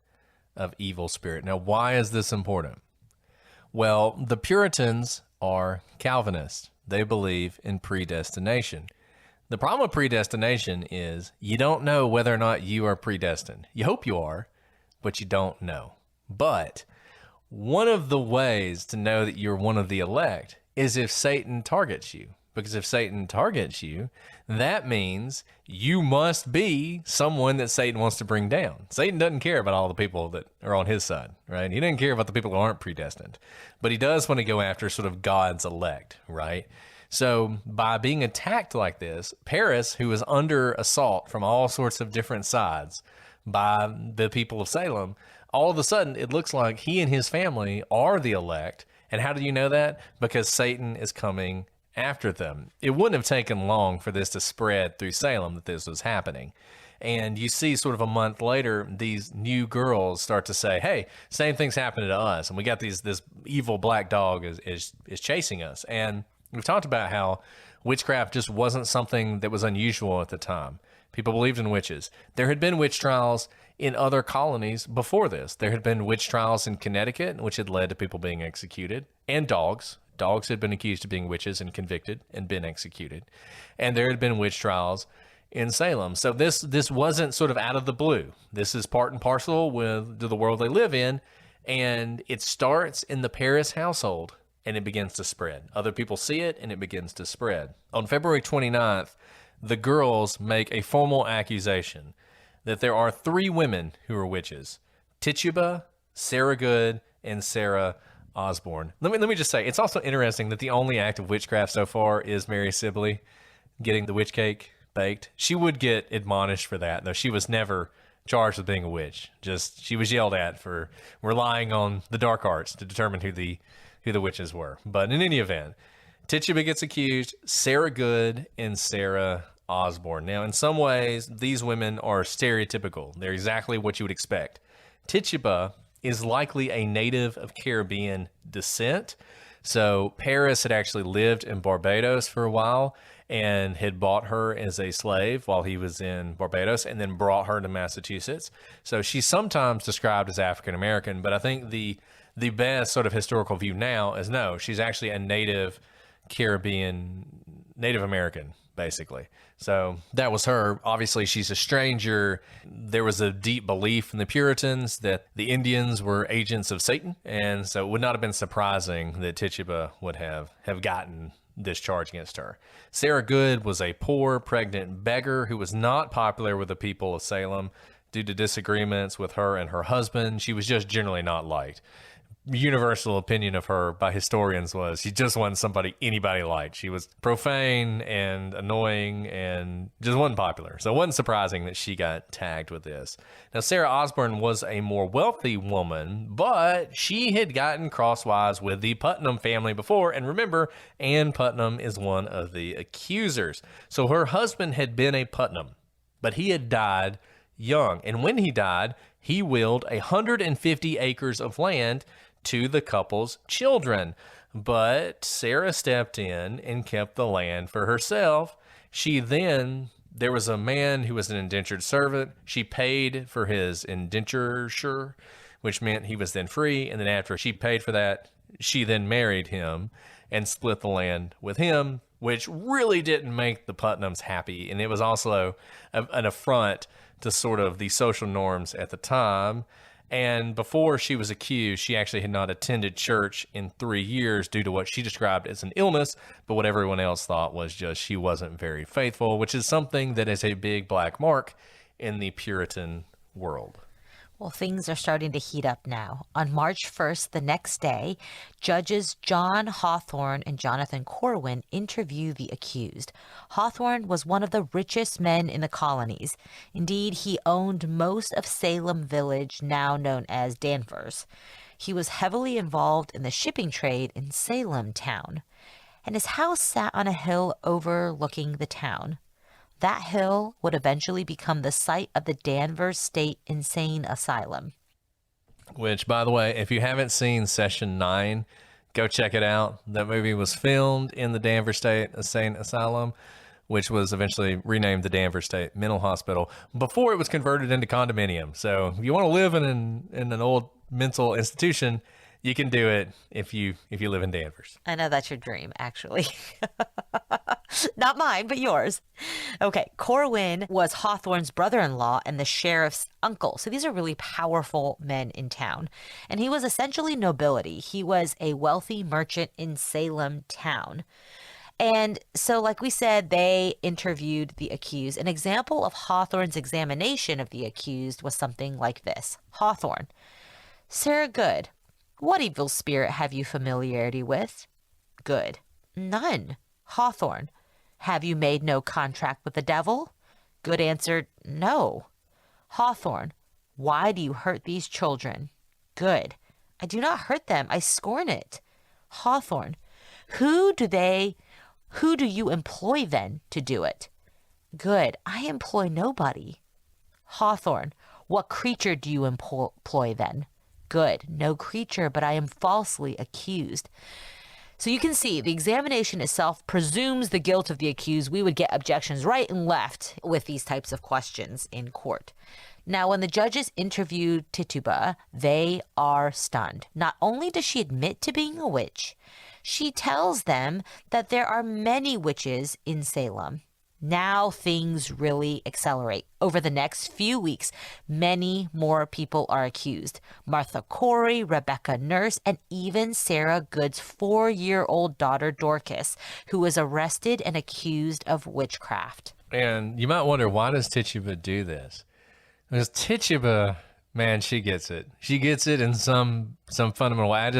of evil spirit. Now, why is this important? Well, the Puritans are Calvinists. They believe in predestination. The problem with predestination is you don't know whether or not you are predestined. You hope you are, but you don't know. But one of the ways to know that you're one of the elect is if Satan targets you. Because if Satan targets you, that means you must be someone that Satan wants to bring down. Satan doesn't care about all the people that are on his side, right? He doesn't care about the people who aren't predestined. But he does want to go after sort of God's elect, right? So by being attacked like this, Parris, who is under assault from all sorts of different sides by the people of Salem, all of a sudden it looks like he and his family are the elect. And how do you know that? Because Satan is coming after them. It wouldn't have taken long for this to spread through Salem that this was happening. And you see sort of a month later, these new girls start to say, hey, same thing's happening to us. And we got this evil black dog is chasing us. And we've talked about how witchcraft just wasn't something that was unusual at the time. People believed in witches. There had been witch trials in other colonies before this. There had been witch trials in Connecticut, which had led to people being executed, and dogs. Dogs had been accused of being witches and convicted and been executed. And there had been witch trials in Salem. So this wasn't sort of out of the blue. This is part and parcel with the world they live in. And it starts in the Parris household and it begins to spread. Other people see it and it begins to spread. On February 29th, the girls make a formal accusation that there are 3 women who are witches: Tituba, Sarah Good, and Sarah Osborne. Let me just say, it's also interesting that the only act of witchcraft so far is Mary Sibley getting the witch cake baked. She would get admonished for that, though she was never charged with being a witch. Just she was yelled at for relying on the dark arts to determine who the witches were. But in any event, Tituba gets accused, Sarah Good and Sarah Osborne. Now, in some ways, these women are stereotypical. They're exactly what you would expect. Tituba is likely a native of Caribbean descent. So Parris had actually lived in Barbados for a while and had bought her as a slave while he was in Barbados and then brought her to Massachusetts. So she's sometimes described as African American, but I think the best sort of historical view now is no, she's actually a native Caribbean Native American, basically. So that was her. Obviously, she's a stranger. There was a deep belief in the Puritans that the Indians were agents of Satan. And so it would not have been surprising that Tituba would have gotten this charge against her. Sarah Good was a poor, pregnant beggar who was not popular with the people of Salem due to disagreements with her and her husband. She was just generally not liked. Universal opinion of her by historians was she just wasn't somebody anybody liked. She was profane and annoying and just wasn't popular. So it wasn't surprising that she got tagged with this. Now, Sarah Osborne was a more wealthy woman, but she had gotten crosswise with the Putnam family before. And remember, Ann Putnam is one of the accusers. So her husband had been a Putnam, but he had died young. And when he died, he willed 150 acres of land to the couple's children. But Sarah stepped in and kept the land for herself. There was a man who was an indentured servant. She paid for his indenture, which meant he was then free. And then after she paid for that, she then married him and split the land with him, which really didn't make the Putnams happy. And it was also an affront to sort of the social norms at the time. And before she was accused, she actually had not attended church in 3 years due to what she described as an illness, but what everyone else thought was just she wasn't very faithful, which is something that is a big black mark in the Puritan world. Well, things are starting to heat up now. On March 1st, the next day, judges John Hawthorne and Jonathan Corwin interview the accused. Hawthorne was one of the richest men in the colonies. Indeed, he owned most of Salem Village, now known as Danvers. He was heavily involved in the shipping trade in Salem town, and his house sat on a hill overlooking the town. That hill would eventually become the site of the Danvers State Insane Asylum. Which, by the way, if you haven't seen Session 9, go check it out. That movie was filmed in the Danvers State Insane Asylum, which was eventually renamed the Danvers State Mental Hospital before it was converted into condominium. So if you want to live in an old mental institution, you can do it if you live in Danvers. I know that's your dream, actually. Not mine, but yours. Okay, Corwin was Hawthorne's brother-in-law and the sheriff's uncle. So these are really powerful men in town. And he was essentially nobility. He was a wealthy merchant in Salem town. And so, like we said, they interviewed the accused. An example of Hawthorne's examination of the accused was something like this. Hawthorne: Sarah Good, what evil spirit have you familiarity with? Good: none. Hawthorne: have you made no contract with the devil? Good answered: no. Hawthorne: why do you hurt these children? Good: I do not hurt them, I scorn it. Hawthorne: who do you employ then to do it? Good: I employ nobody. Hawthorne: what creature do you employ then? Good: no creature, but I am falsely accused. So you can see the examination itself presumes the guilt of the accused. We would get objections right and left with these types of questions in court. Now, when the judges interviewed Tituba, they are stunned. Not only does she admit to being a witch, she tells them that there are many witches in Salem. Now things really accelerate. Over the next few weeks, many more people are accused. Martha Corey, Rebecca Nurse, and even Sarah Good's 4-year-old daughter Dorcas, who was arrested and accused of witchcraft. And you might wonder, why does Tituba do this? Because Tituba, man, she gets it. She gets it in some fundamental way.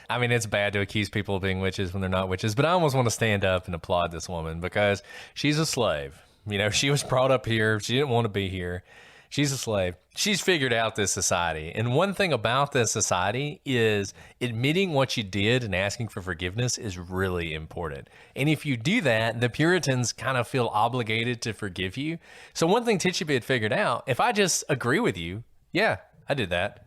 I mean, it's bad to accuse people of being witches when they're not witches, but I almost want to stand up and applaud this woman because she's a slave. You know, she was brought up here. She didn't want to be here. She's a slave. She's figured out this society. And one thing about this society is admitting what you did and asking for forgiveness is really important. And if you do that, the Puritans kind of feel obligated to forgive you. So one thing Tituba had figured out, if I just agree with you, yeah, I did that.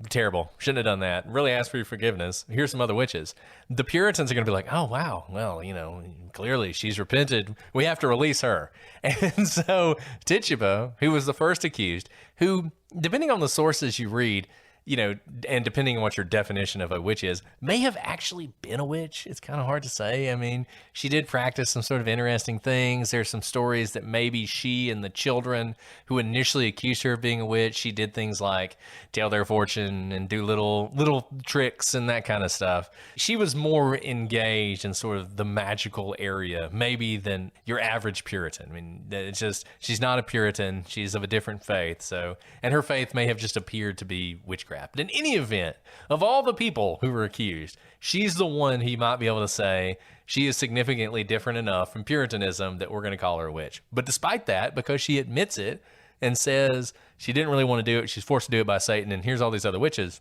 Terrible. Shouldn't have done that. Really ask for your forgiveness. Here's some other witches. The Puritans are going to be like, oh, wow. Well, you know, clearly she's repented. We have to release her. And so Tituba, who was the first accused, who, depending on the sources you read, and depending on what your definition of a witch is, may have actually been a witch. It's kind of hard to say. I mean, she did practice some sort of interesting things. There's some stories that maybe she and the children who initially accused her of being a witch, she did things like tell their fortune and do little tricks and that kind of stuff. She was more engaged in sort of the magical area, maybe, than your average Puritan. I mean, it's just, she's not a Puritan. She's of a different faith. So, and her faith may have just appeared to be witchcraft. But in any event, of all the people who were accused, she's the one he might be able to say she is significantly different enough from Puritanism that we're going to call her a witch. But despite that, because she admits it and says she didn't really want to do it, she's forced to do it by Satan, and here's all these other witches,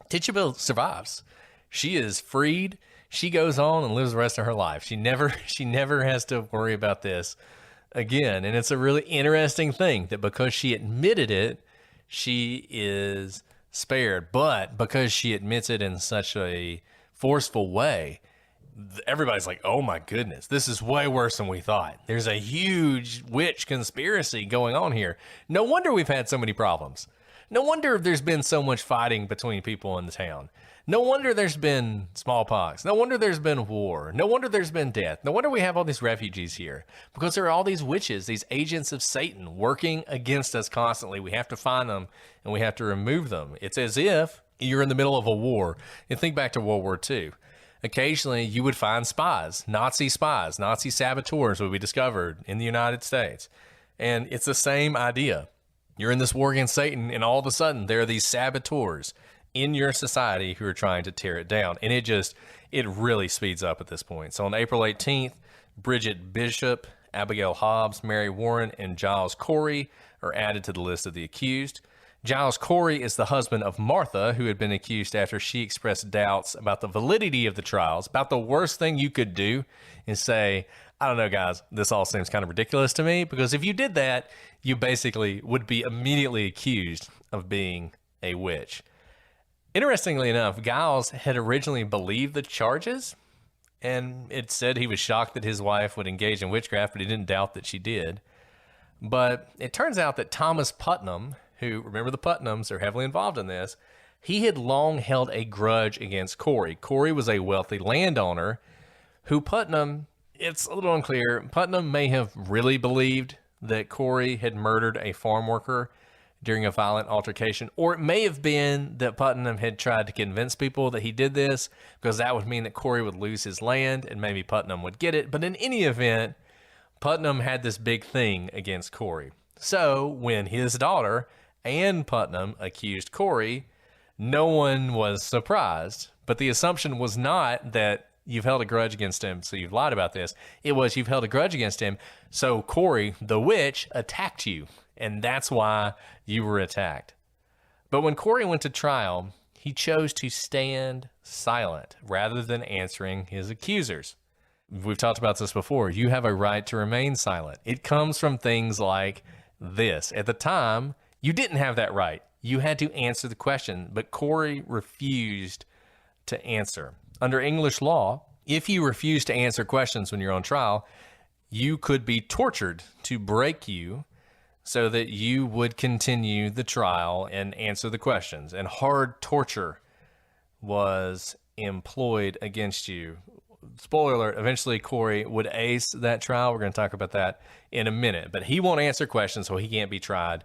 Tituba survives. She is freed. She goes on and lives the rest of her life. She never has to worry about this again. And it's a really interesting thing that because she admitted it, she is spared. But because she admits it in such a forceful way, everybody's like, oh my goodness, this is way worse than we thought. There's a huge witch conspiracy going on here. No wonder we've had so many problems. No wonder there's been so much fighting between people in the town. No wonder there's been smallpox. No wonder there's been war. No wonder there's been death. No wonder we have all these refugees here, because there are all these witches, these agents of Satan working against us constantly. We have to find them and we have to remove them. It's as if you're in the middle of a war. And think back to World War II. Occasionally you would find spies, Nazi saboteurs would be discovered in the United States. And it's the same idea. You're in this war against Satan, and all of a sudden there are these saboteurs in your society who are trying to tear it down. And it really speeds up at this point. So on April 18th, Bridget Bishop, Abigail Hobbs, Mary Warren, and Giles Corey are added to the list of the accused. Giles Corey is the husband of Martha, who had been accused after she expressed doubts about the validity of the trials. About the worst thing you could do is say, I don't know, guys, this all seems kind of ridiculous to me, because if you did that, you basically would be immediately accused of being a witch. Interestingly enough, Giles had originally believed the charges, and it said he was shocked that his wife would engage in witchcraft, but he didn't doubt that she did. But it turns out that Thomas Putnam, who, remember the Putnams are heavily involved in this, he had long held a grudge against Corey. Corey was a wealthy landowner who Putnam, it's a little unclear, Putnam may have really believed that Corey had murdered a farm worker during a violent altercation, or it may have been that Putnam had tried to convince people that he did this because that would mean that Corey would lose his land and maybe Putnam would get it. But in any event, Putnam had this big thing against Corey. So when his daughter, Ann Putnam, accused Corey, no one was surprised. But the assumption was not that you've held a grudge against him, so you've lied about this. It was you've held a grudge against him, so Corey, the witch, attacked you. And that's why you were attacked. But when Corey went to trial, he chose to stand silent rather than answering his accusers. We've talked about this before. You have a right to remain silent. It comes from things like this. At the time, you didn't have that right. You had to answer the question, but Corey refused to answer. Under English law, if you refuse to answer questions when you're on trial, you could be tortured to break you so that you would continue the trial and answer the questions. And hard torture was employed against you. Spoiler alert, eventually Corey would ace that trial. We're going to talk about that in a minute. But he won't answer questions, so he can't be tried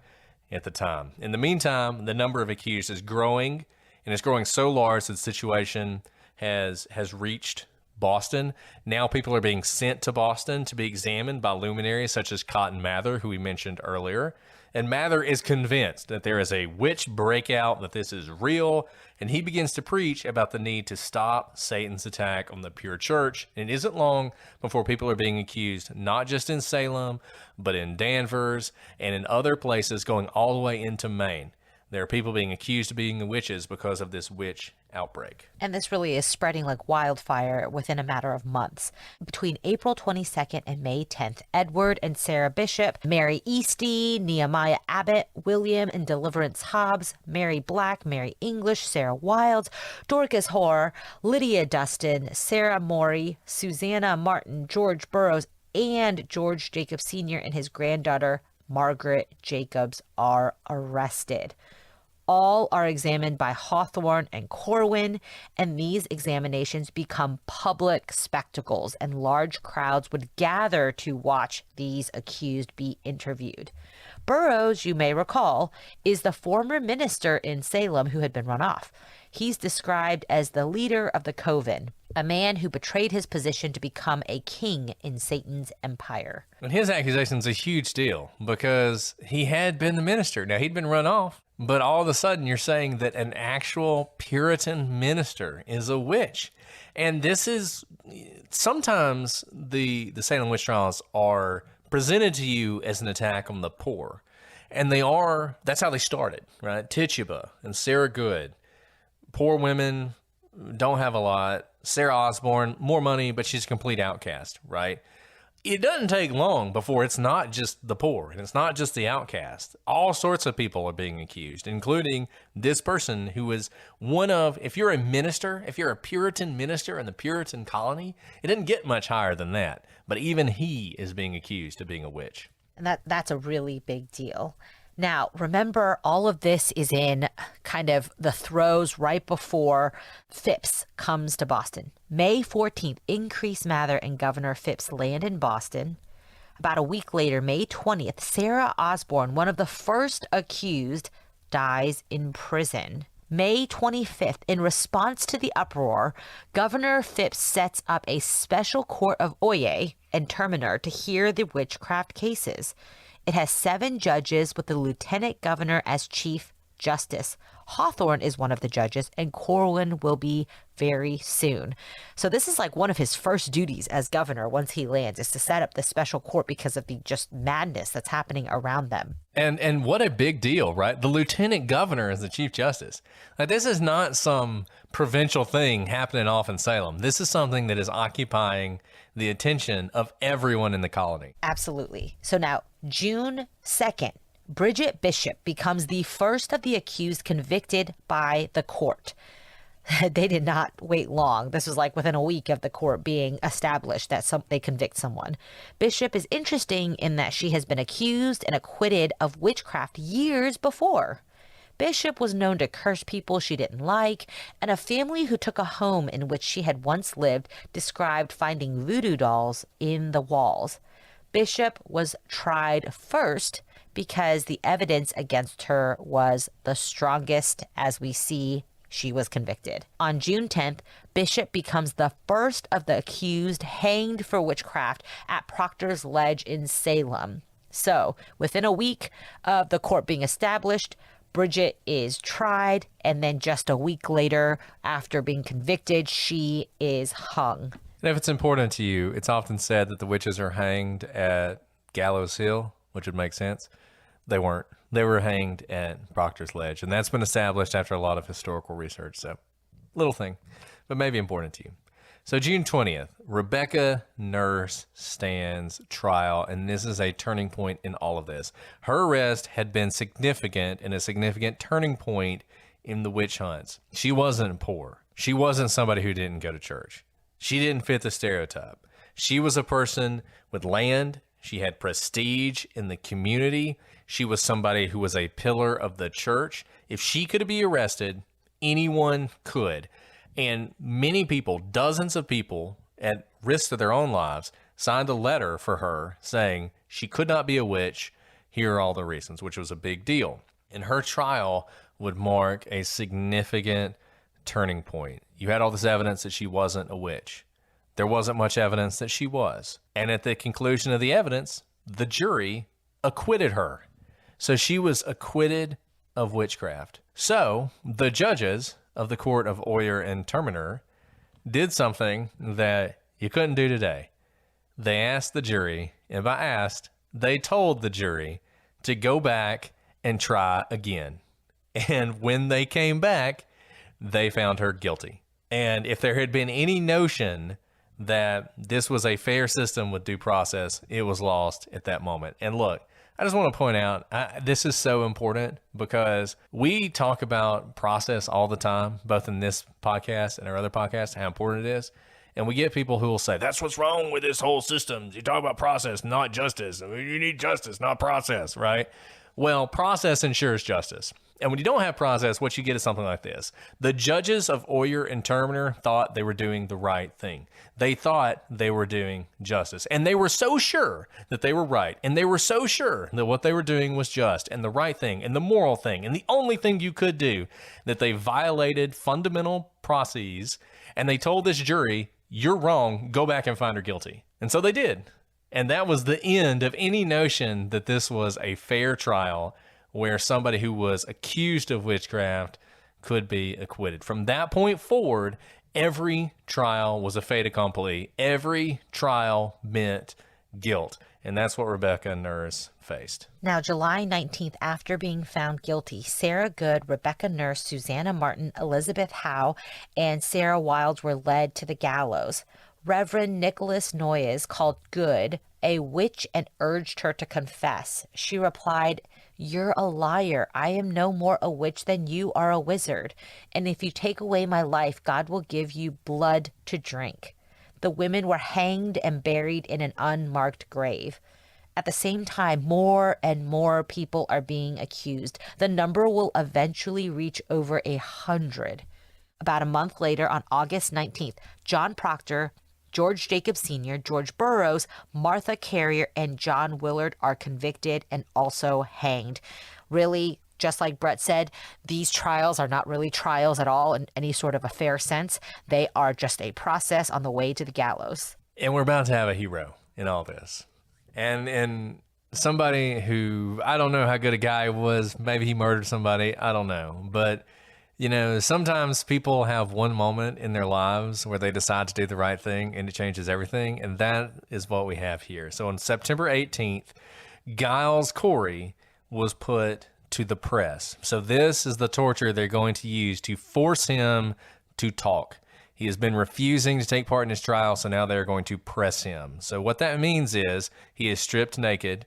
at the time. In the meantime, the number of accused is growing, and it's growing so large that the situation has reached Boston. Now people are being sent to Boston to be examined by luminaries such as Cotton Mather, who we mentioned earlier. And Mather is convinced that there is a witch breakout, that this is real, and he begins to preach about the need to stop Satan's attack on the pure church. And it isn't long before people are being accused, not just in Salem, but in Danvers and in other places going all the way into Maine. There are people being accused of being witches because of this witch outbreak. And this really is spreading like wildfire within a matter of months. Between April 22nd and May 10th, Edward and Sarah Bishop, Mary Easty, Nehemiah Abbott, William and Deliverance Hobbs, Mary Black, Mary English, Sarah Wilds, Dorcas Hoare, Lydia Dustin, Sarah Morey, Susanna Martin, George Burroughs, and George Jacobs Sr. and his granddaughter, Margaret Jacobs, are arrested. All are examined by Hawthorne and Corwin, and these examinations become public spectacles, and large crowds would gather to watch these accused be interviewed. Burroughs, you may recall, is the former minister in Salem who had been run off. He's described as the leader of the coven, a man who betrayed his position to become a king in Satan's empire. And his accusation's a huge deal because he had been the minister. Now, he'd been run off, but all of a sudden you're saying that an actual Puritan minister is a witch. And this is, sometimes the Salem witch trials are presented to you as an attack on the poor. And they are, that's how they started, right? Tituba and Sarah Good. Poor women don't have a lot. Sarah Osborne, more money, but she's a complete outcast, right? It doesn't take long before it's not just the poor and it's not just the outcast. All sorts of people are being accused, including this person who is one of, if you're a minister, if you're a Puritan minister in the Puritan colony, it didn't get much higher than that. But even he is being accused of being a witch. And that's a really big deal. Now, remember, all of this is in kind of the throes right before Phipps comes to Boston. May 14th, Increase Mather and Governor Phipps land in Boston. About a week later, May 20th, Sarah Osborne, one of the first accused, dies in prison. May 25th, in response to the uproar, Governor Phipps sets up a special court of Oyer and Terminer to hear the witchcraft cases. It has 7 judges with the lieutenant governor as chief justice. Hawthorne is one of the judges, and Corwin will be very soon. So this is like one of his first duties as governor once he lands, is to set up the special court because of the just madness that's happening around them. And what a big deal, right? The lieutenant governor is the chief justice. Like, this is not some provincial thing happening off in Salem. This is something that is occupying the attention of everyone in the colony. Absolutely. So now, June 2nd, Bridget Bishop becomes the first of the accused convicted by the court. They did not wait long. This was like within a week of the court being established that they convict someone. Bishop is interesting in that she has been accused and acquitted of witchcraft years before. Bishop was known to curse people she didn't like, and a family who took a home in which she had once lived described finding voodoo dolls in the walls. Bishop was tried first because the evidence against her was the strongest. As we see, she was convicted. On June 10th, Bishop becomes the first of the accused hanged for witchcraft at Proctor's Ledge in Salem. So, within a week of the court being established, Bridget is tried, and then just a week later, after being convicted, she is hung. And if it's important to you, it's often said that the witches are hanged at Gallows Hill, which would make sense. They weren't. They were hanged at Proctor's Ledge, and that's been established after a lot of historical research. So, little thing, but maybe important to you. So June 20th, Rebecca Nurse stands trial, and this is a turning point in all of this. Her arrest had been significant and a significant turning point in the witch hunts. She wasn't poor. She wasn't somebody who didn't go to church. She didn't fit the stereotype. She was a person with land. She had prestige in the community. She was somebody who was a pillar of the church. If she could be arrested, anyone could. And many people, dozens of people at risk to their own lives, signed a letter for her saying she could not be a witch. Here are all the reasons, which was a big deal. And her trial would mark a significant turning point. You had all this evidence that she wasn't a witch. There wasn't much evidence that she was. And at the conclusion of the evidence, the jury acquitted her. So she was acquitted of witchcraft. So the judges of the court of Oyer and Terminer did something that you couldn't do today. They asked the jury, and by asked, they told the jury to go back and try again. And when they came back, they found her guilty. And if there had been any notion that this was a fair system with due process, it was lost at that moment. And look, I just want to point out, this is so important because we talk about process all the time, both in this podcast and our other podcasts, how important it is. And we get people who will say, that's what's wrong with this whole system. You talk about process, not justice. I mean, you need justice, not process, right? Well, process ensures justice. And when you don't have process, what you get is something like this. The judges of Oyer and Terminer thought they were doing the right thing. They thought they were doing justice. And they were so sure that they were right. And they were so sure that what they were doing was just and the right thing and the moral thing and the only thing you could do, that they violated fundamental processes. And they told this jury, you're wrong, go back and find her guilty. And so they did. And that was the end of any notion that this was a fair trial where somebody who was accused of witchcraft could be acquitted. From that point forward, every trial was a fait accompli. Every trial meant guilt. And that's what Rebecca Nurse faced. Now, July 19th, after being found guilty, Sarah Good, Rebecca Nurse, Susanna Martin, Elizabeth Howe, and Sarah Wilds were led to the gallows. Reverend Nicholas Noyes called Good a witch and urged her to confess. She replied, "You're a liar. I am no more a witch than you are a wizard. And if you take away my life, God will give you blood to drink." The women were hanged and buried in an unmarked grave. At the same time, more and more people are being accused. The number will eventually reach over 100. About a month later, on August 19th, John Proctor, George Jacobs Sr., George Burroughs, Martha Carrier, and John Willard are convicted and also hanged. Really, just like Brett said, these trials are not really trials at all in any sort of a fair sense. They are just a process on the way to the gallows. And we're about to have a hero in all this. And somebody who, I don't know how good a guy was. Maybe he murdered somebody. I don't know. But you know, sometimes people have one moment in their lives where they decide to do the right thing and it changes everything. And that is what we have here. So on September 18th, Giles Corey was put to the press. So this is the torture they're going to use to force him to talk. He has been refusing to take part in his trial, so now they're going to press him. So what that means is he is stripped naked,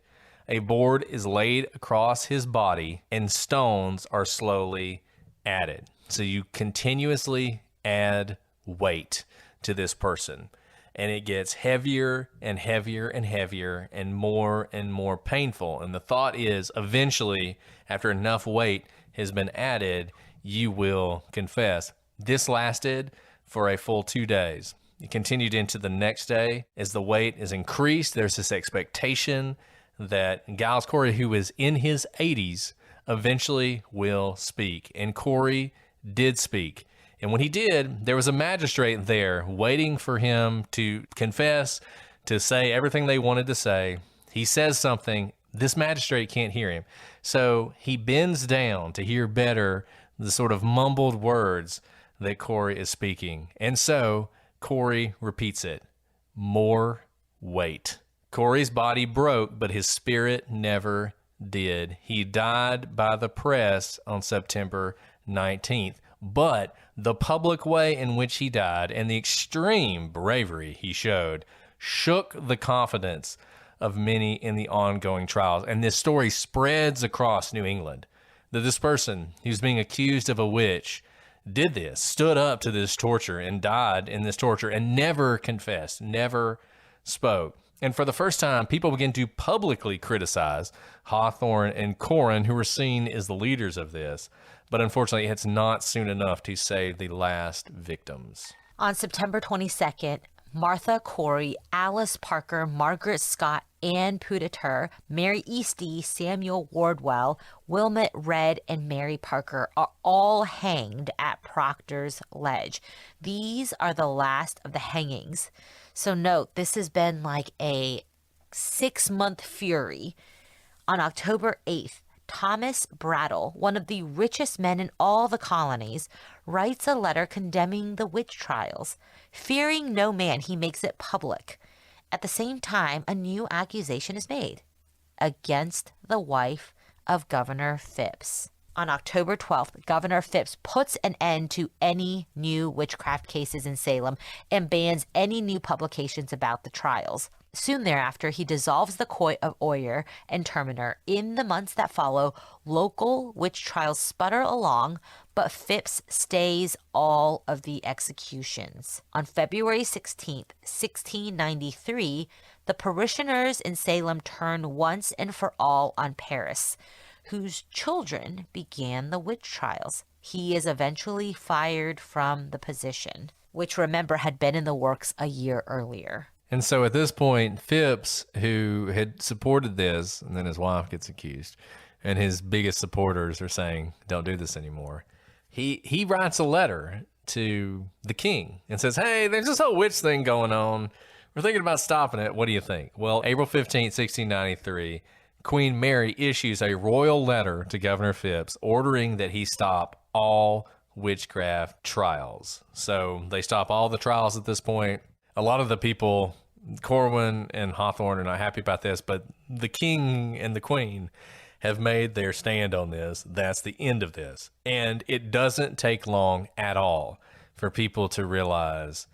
a board is laid across his body, and stones are slowly added. So you continuously add weight to this person, and it gets heavier and heavier and heavier and more painful. And the thought is eventually, after enough weight has been added, you will confess. This lasted for a full 2 days. It continued into the next day. As the weight is increased, there's this expectation that Giles Corey, who is in his 80s, eventually will speak. And Corey did speak. And when he did, there was a magistrate there waiting for him to confess, to say everything they wanted to say. He says something. This magistrate can't hear him. So he bends down to hear better the sort of mumbled words that Corey is speaking. And so Corey repeats it. More weight. Corey's body broke, but his spirit never did. He died by the press on September 19th. But the public way in which he died and the extreme bravery he showed shook the confidence of many in the ongoing trials. And this story spreads across New England, that this person who's being accused of a witch did this, stood up to this torture and died in this torture and never confessed, never spoke. And for the first time, people began to publicly criticize Hawthorne and Corrin, who were seen as the leaders of this. But unfortunately, it's not soon enough to save the last victims. On September 22nd, Martha Corey, Alice Parker, Margaret Scott, Ann Pudeter, Mary Eastie, Samuel Wardwell, Wilmot Red, and Mary Parker are all hanged at Proctor's Ledge. These are the last of the hangings. So note, this has been like a 6-month fury. On October 8th, Thomas Brattle, one of the richest men in all the colonies, writes a letter condemning the witch trials. Fearing no man, he makes it public. At the same time, a new accusation is made against the wife of Governor Phipps. On October 12th, Governor Phipps puts an end to any new witchcraft cases in Salem and bans any new publications about the trials. Soon thereafter, he dissolves the court of Oyer and Terminer. In the months that follow, local witch trials sputter along, but Phipps stays all of the executions. On February 16th, 1693, the parishioners in Salem turn once and for all on Paris. whose children began the witch trials. He is eventually fired from the position, which, remember, had been in the works a year earlier. And so at this point, Phipps, who had supported this, and then his wife gets accused, and his biggest supporters are saying, don't do this anymore. He writes a letter to the king and says, hey, there's this whole witch thing going on. We're thinking about stopping it. What do you think? Well, April 15th, 1693, Queen Mary issues a royal letter to Governor Phipps ordering that he stop all witchcraft trials. So they stop all the trials at this point. A lot of the people, Corwin and Hawthorne, are not happy about this, but the king and the queen have made their stand on this. That's the end of this. And it doesn't take long at all for people to realize,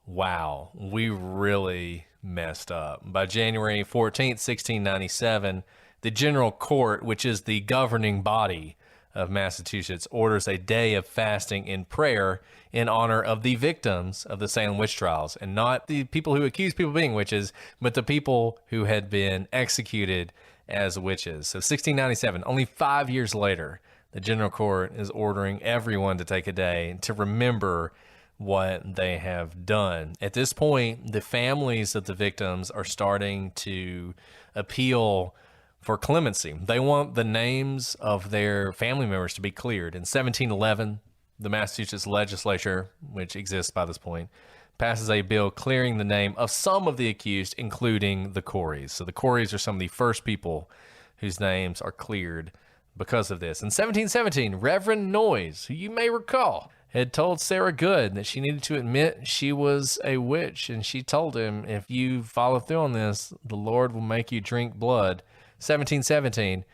wow, we really messed up. By January 14th, 1697, the General Court, which is the governing body of Massachusetts, orders a day of fasting and prayer in honor of the victims of the Salem witch trials, and not the people who accuse people of being witches, but the people who had been executed as witches. So 1697, only 5 years later, the General Court is ordering everyone to take a day to remember what they have done. At this point, the families of the victims are starting to appeal for clemency. They want the names of their family members to be cleared. In 1711, the Massachusetts legislature, which exists by this point, passes a bill clearing the name of some of the accused, including the Coreys. So the Coreys are some of the first people whose names are cleared because of this. In 1717, Reverend Noyes, who you may recall, had told Sarah Good that she needed to admit she was a witch, and she told him, if you follow through on this, the Lord will make you drink blood. 1717,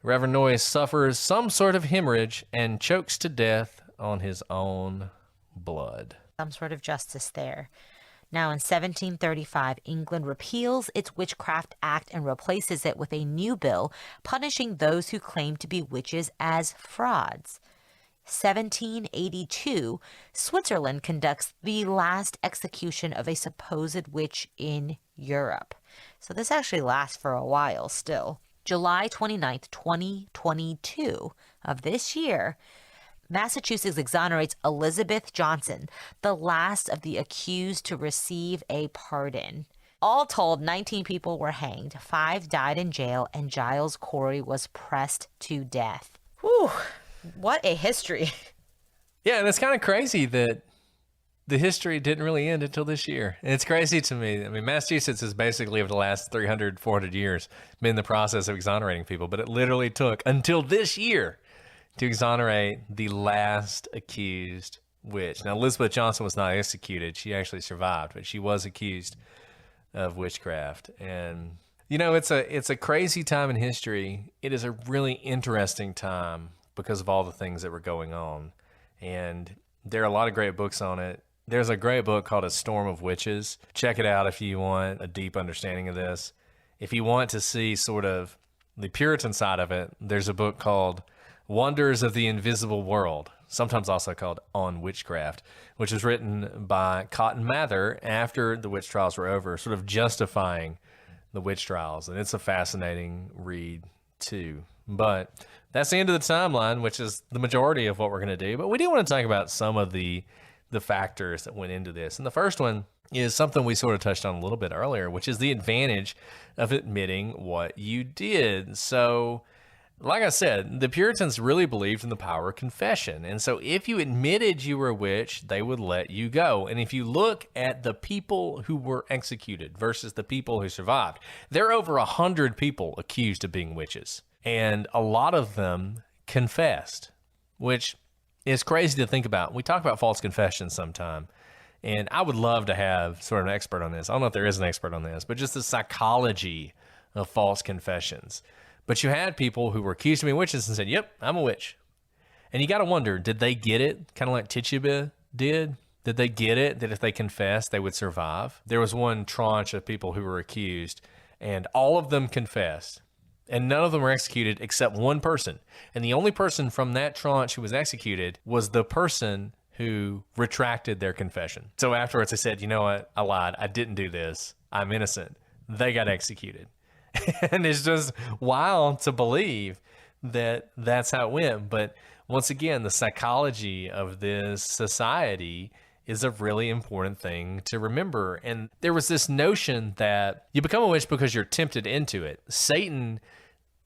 Reverend Noyes suffers some sort of hemorrhage and chokes to death on his own blood. Some sort of justice there. Now, in 1735, England repeals its Witchcraft Act and replaces it with a new bill punishing those who claim to be witches as frauds. 1782, Switzerland conducts the last execution of a supposed witch in Europe. So this actually lasts for a while still. July 29th, 2022 of this year, Massachusetts exonerates Elizabeth Johnson, the last of the accused to receive a pardon. All told, 19 people were hanged, 5 died in jail, and Giles Corey was pressed to death. Whew, what a history. Yeah, and it's kind of crazy that the history didn't really end until this year. And it's crazy to me. I mean, Massachusetts has basically, over the last 300, 400 years, been in the process of exonerating people, but it literally took until this year to exonerate the last accused witch. Now, Elizabeth Johnson was not executed. She actually survived, but she was accused of witchcraft. And, you know, it's a crazy time in history. It is a really interesting time because of all the things that were going on. And there are a lot of great books on it. There's a great book called A Storm of Witches. Check it out if you want a deep understanding of this. If you want to see sort of the Puritan side of it, there's a book called Wonders of the Invisible World, sometimes also called On Witchcraft, which was written by Cotton Mather after the witch trials were over, sort of justifying the witch trials. And it's a fascinating read too. But that's the end of the timeline, which is the majority of what we're going to do. But we do want to talk about some of the factors that went into this. And the first one is something we sort of touched on a little bit earlier, which is the advantage of admitting what you did. So, like I said, the Puritans really believed in the power of confession. And so if you admitted you were a witch, they would let you go. And if you look at the people who were executed versus the people who survived, there are over 100 people accused of being witches. And a lot of them confessed, which is crazy to think about. We talk about false confessions sometime. And I would love to have sort of an expert on this. I don't know if there is an expert on this, but just the psychology of false confessions. But you had people who were accused of being witches and said, yep, I'm a witch. And you got to wonder, did they get it? Kind of like Tituba did? Did they get it that if they confessed, they would survive? There was one tranche of people who were accused, and all of them confessed. And none of them were executed except one person. And the only person from that tranche who was executed was the person who retracted their confession. So afterwards, they said, you know what? I lied. I didn't do this. I'm innocent. They got executed. And it's just wild to believe that that's how it went. But once again, the psychology of this society is a really important thing to remember. And there was this notion that you become a witch because you're tempted into it. Satan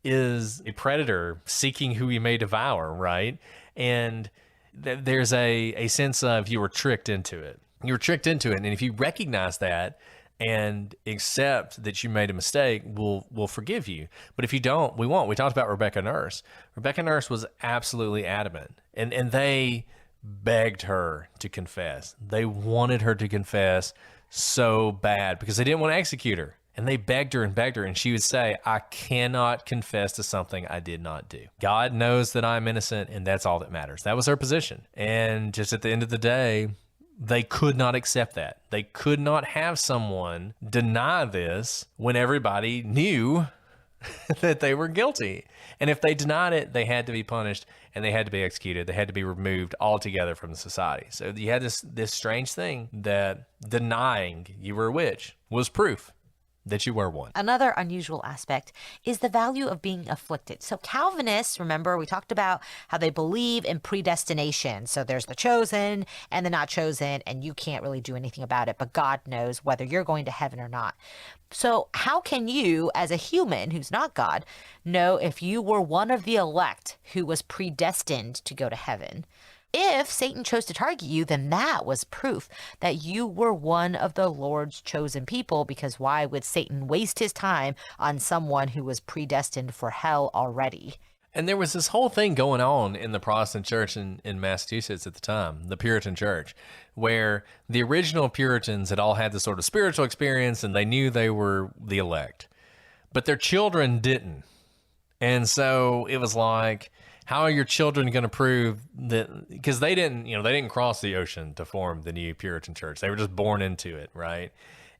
is a predator seeking who he may devour, right? And there's a sense of you were tricked into it. You were tricked into it. And if you recognize that and accept that you made a mistake, we'll forgive you. But if you don't, we won't. We talked about Rebecca Nurse. Rebecca Nurse was absolutely adamant. And they begged her to confess. They wanted her to confess so bad because they didn't want to execute her. And they begged her, and she would say, I cannot confess to something I did not do. God knows that I'm innocent, and that's all that matters. That was her position. And just at the end of the day, they could not accept that. They could not have someone deny this when everybody knew that they were guilty. And if they denied it, they had to be punished, and they had to be executed. They had to be removed altogether from the society. So you had this strange thing that denying you were a witch was proof that you were one. Another unusual aspect is the value of being afflicted. So Calvinists, remember, we talked about how they believe in predestination. So there's the chosen and the not chosen, and you can't really do anything about it, but God knows whether you're going to heaven or not. So how can you, as a human who's not God, know if you were one of the elect who was predestined to go to heaven? If Satan chose to target you, then that was proof that you were one of the Lord's chosen people, because why would Satan waste his time on someone who was predestined for hell already? And there was this whole thing going on in the Protestant church in Massachusetts at the time, the Puritan church, where the original Puritans had all had this sort of spiritual experience and they knew they were the elect, but their children didn't. And so it was like, how are your children going to prove that? Because they didn't cross the ocean to form the new Puritan church. They were just born into it, right?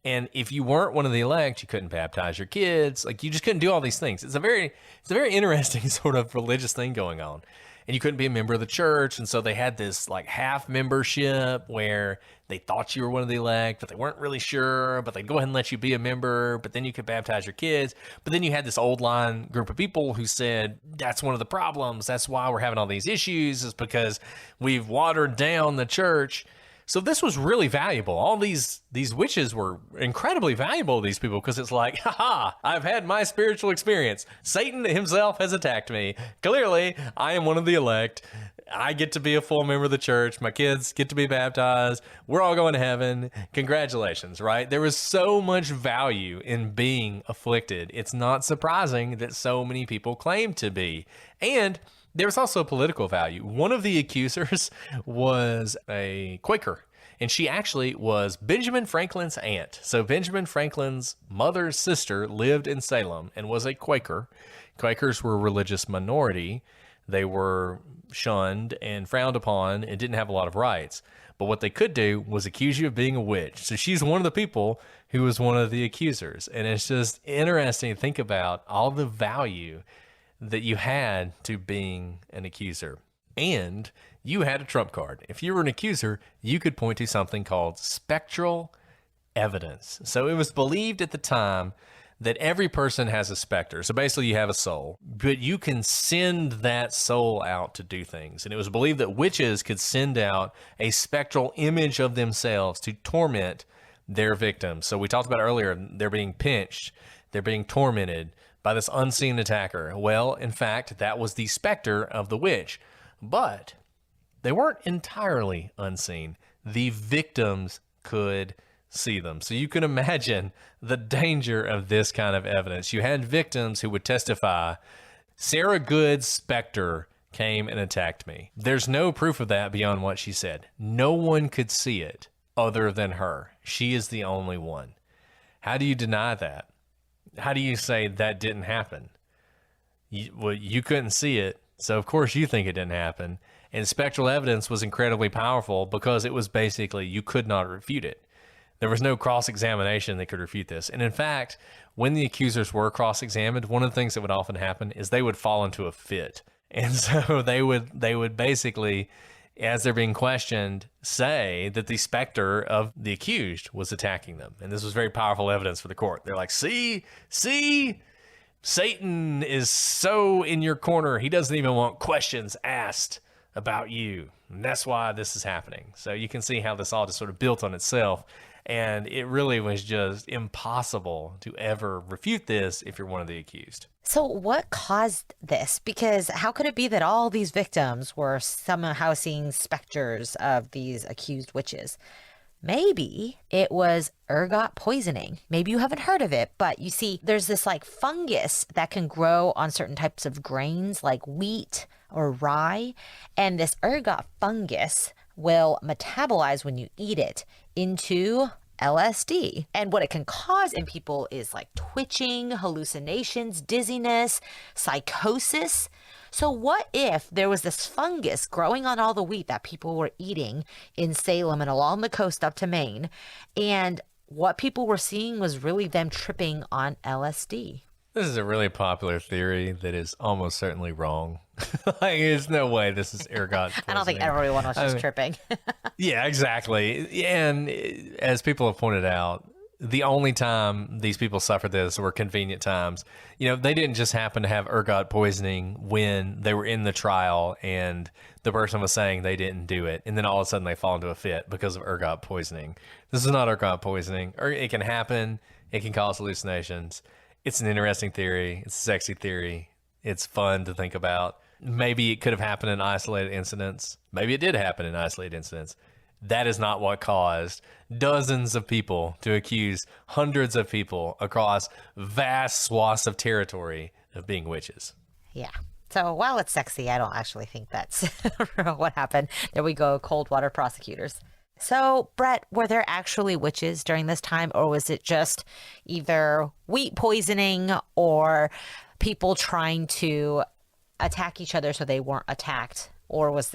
And if you weren't one of the elect, you couldn't baptize your kids. Like, you just couldn't do all these things. It's a very interesting sort of religious thing going on. And you couldn't be a member of the church. And so they had this like half membership where they thought you were one of the elect, but they weren't really sure, but they'd go ahead and let you be a member, but then you could baptize your kids. But then you had this old line group of people who said, that's one of the problems. That's why we're having all these issues, is because we've watered down the church. So this was really valuable. All these witches were incredibly valuable to these people, because it's like, haha, I've had my spiritual experience. Satan himself has attacked me. Clearly, I am one of the elect. I get to be a full member of the church. My kids get to be baptized. We're all going to heaven. Congratulations, right? There was so much value in being afflicted. It's not surprising that so many people claim to be. And there was also political value. One of the accusers was a Quaker, and she actually was Benjamin Franklin's aunt. So Benjamin Franklin's mother's sister lived in Salem and was a Quaker. Quakers were a religious minority. They were shunned and frowned upon and didn't have a lot of rights. But what they could do was accuse you of being a witch. So she's one of the people who was one of the accusers. And it's just interesting to think about all the value that you had to being an accuser. And you had a trump card. If you were an accuser, you could point to something called spectral evidence. So it was believed at the time that every person has a specter. So basically you have a soul, but you can send that soul out to do things. And it was believed that witches could send out a spectral image of themselves to torment their victims. So we talked about earlier, they're being pinched, they're being tormented by this unseen attacker. Well, in fact, that was the specter of the witch. But they weren't entirely unseen. The victims could see them. So you can imagine the danger of this kind of evidence. You had victims who would testify, Sarah Good's specter came and attacked me. There's no proof of that beyond what she said. No one could see it other than her. She is the only one. How do you deny that? How do you say that didn't happen? You couldn't see it, so of course you think it didn't happen. And spectral evidence was incredibly powerful because it was basically, you could not refute it. There was no cross-examination that could refute this. And in fact, when the accusers were cross-examined, one of the things that would often happen is they would fall into a fit. And so they would basically, as they're being questioned, say that the specter of the accused was attacking them. And this was very powerful evidence for the court. They're like, see, Satan is so in your corner, he doesn't even want questions asked about you. And that's why this is happening. So you can see how this all just sort of built on itself. And it really was just impossible to ever refute this if you're one of the accused. So what caused this? Because how could it be that all these victims were somehow seeing specters of these accused witches? Maybe it was ergot poisoning. Maybe you haven't heard of it, but you see, there's this like fungus that can grow on certain types of grains like wheat or rye. And this ergot fungus will metabolize when you eat it into LSD. And what it can cause in people is like twitching, hallucinations, dizziness, psychosis. So what if there was this fungus growing on all the wheat that people were eating in Salem and along the coast up to Maine, and what people were seeing was really them tripping on LSD? This is a really popular theory that is almost certainly wrong. Like, there's no way this is ergot poisoning. I don't think everyone was just tripping. Yeah, exactly. And as people have pointed out, the only time these people suffered this were convenient times. You know, they didn't just happen to have ergot poisoning when they were in the trial and the person was saying they didn't do it, and then all of a sudden they fall into a fit because of ergot poisoning. This is not ergot poisoning. It can happen. It can cause hallucinations. It's an interesting theory. It's a sexy theory. It's fun to think about. Maybe it could have happened in isolated incidents. Maybe it did happen in isolated incidents. That is not what caused dozens of people to accuse hundreds of people across vast swaths of territory of being witches. Yeah. So while it's sexy, I don't actually think that's what happened. There we go, cold water prosecutors. So, Brett, were there actually witches during this time, or was it just either wheat poisoning or people trying to attack each other so they weren't attacked? Or was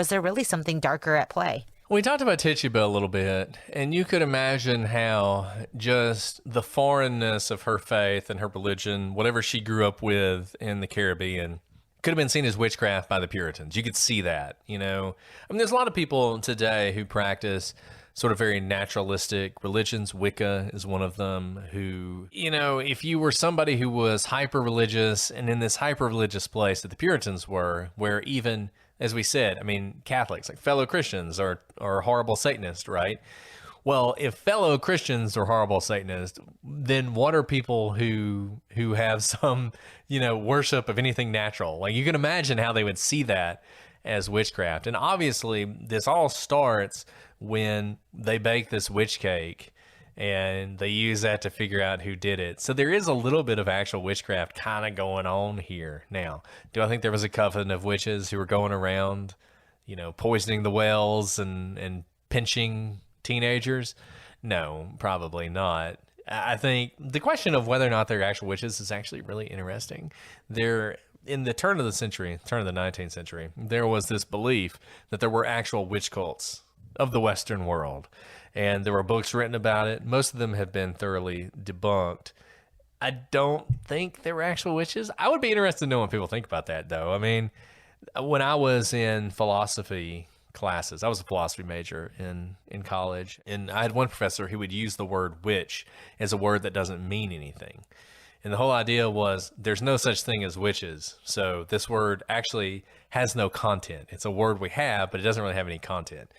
there really something darker at play? We talked about Tituba a little bit, and you could imagine how just the foreignness of her faith and her religion, whatever she grew up with in the Caribbean, could have been seen as witchcraft by the Puritans. You could see that, you know. I mean, there's a lot of people today who practice sort of very naturalistic religions. Wicca is one of them who, you know, if you were somebody who was hyper-religious and in this hyper-religious place that the Puritans were, where even, as we said, I mean, Catholics, like fellow Christians are horrible Satanists, right? Well, if fellow Christians are horrible Satanists, then what are people who have some, you know, worship of anything natural? Like, you can imagine how they would see that as witchcraft. And obviously, this all starts when they bake this witch cake and they use that to figure out who did it. So there is a little bit of actual witchcraft kind of going on here. Now, do I think there was a coven of witches who were going around, you know, poisoning the wells and pinching teenagers? No, probably not. I think the question of whether or not they're actual witches is actually really interesting. In the turn of the 19th century, there was this belief that there were actual witch cults of the Western world. And there were books written about it. Most of them have been thoroughly debunked. I don't think they were actual witches. I would be interested to know what people think about that, though. I mean, when I was in philosophy classes, I was a philosophy major in college, and I had one professor who would use the word witch as a word that doesn't mean anything. And the whole idea was there's no such thing as witches. So this word actually has no content. It's a word we have, but it doesn't really have any content.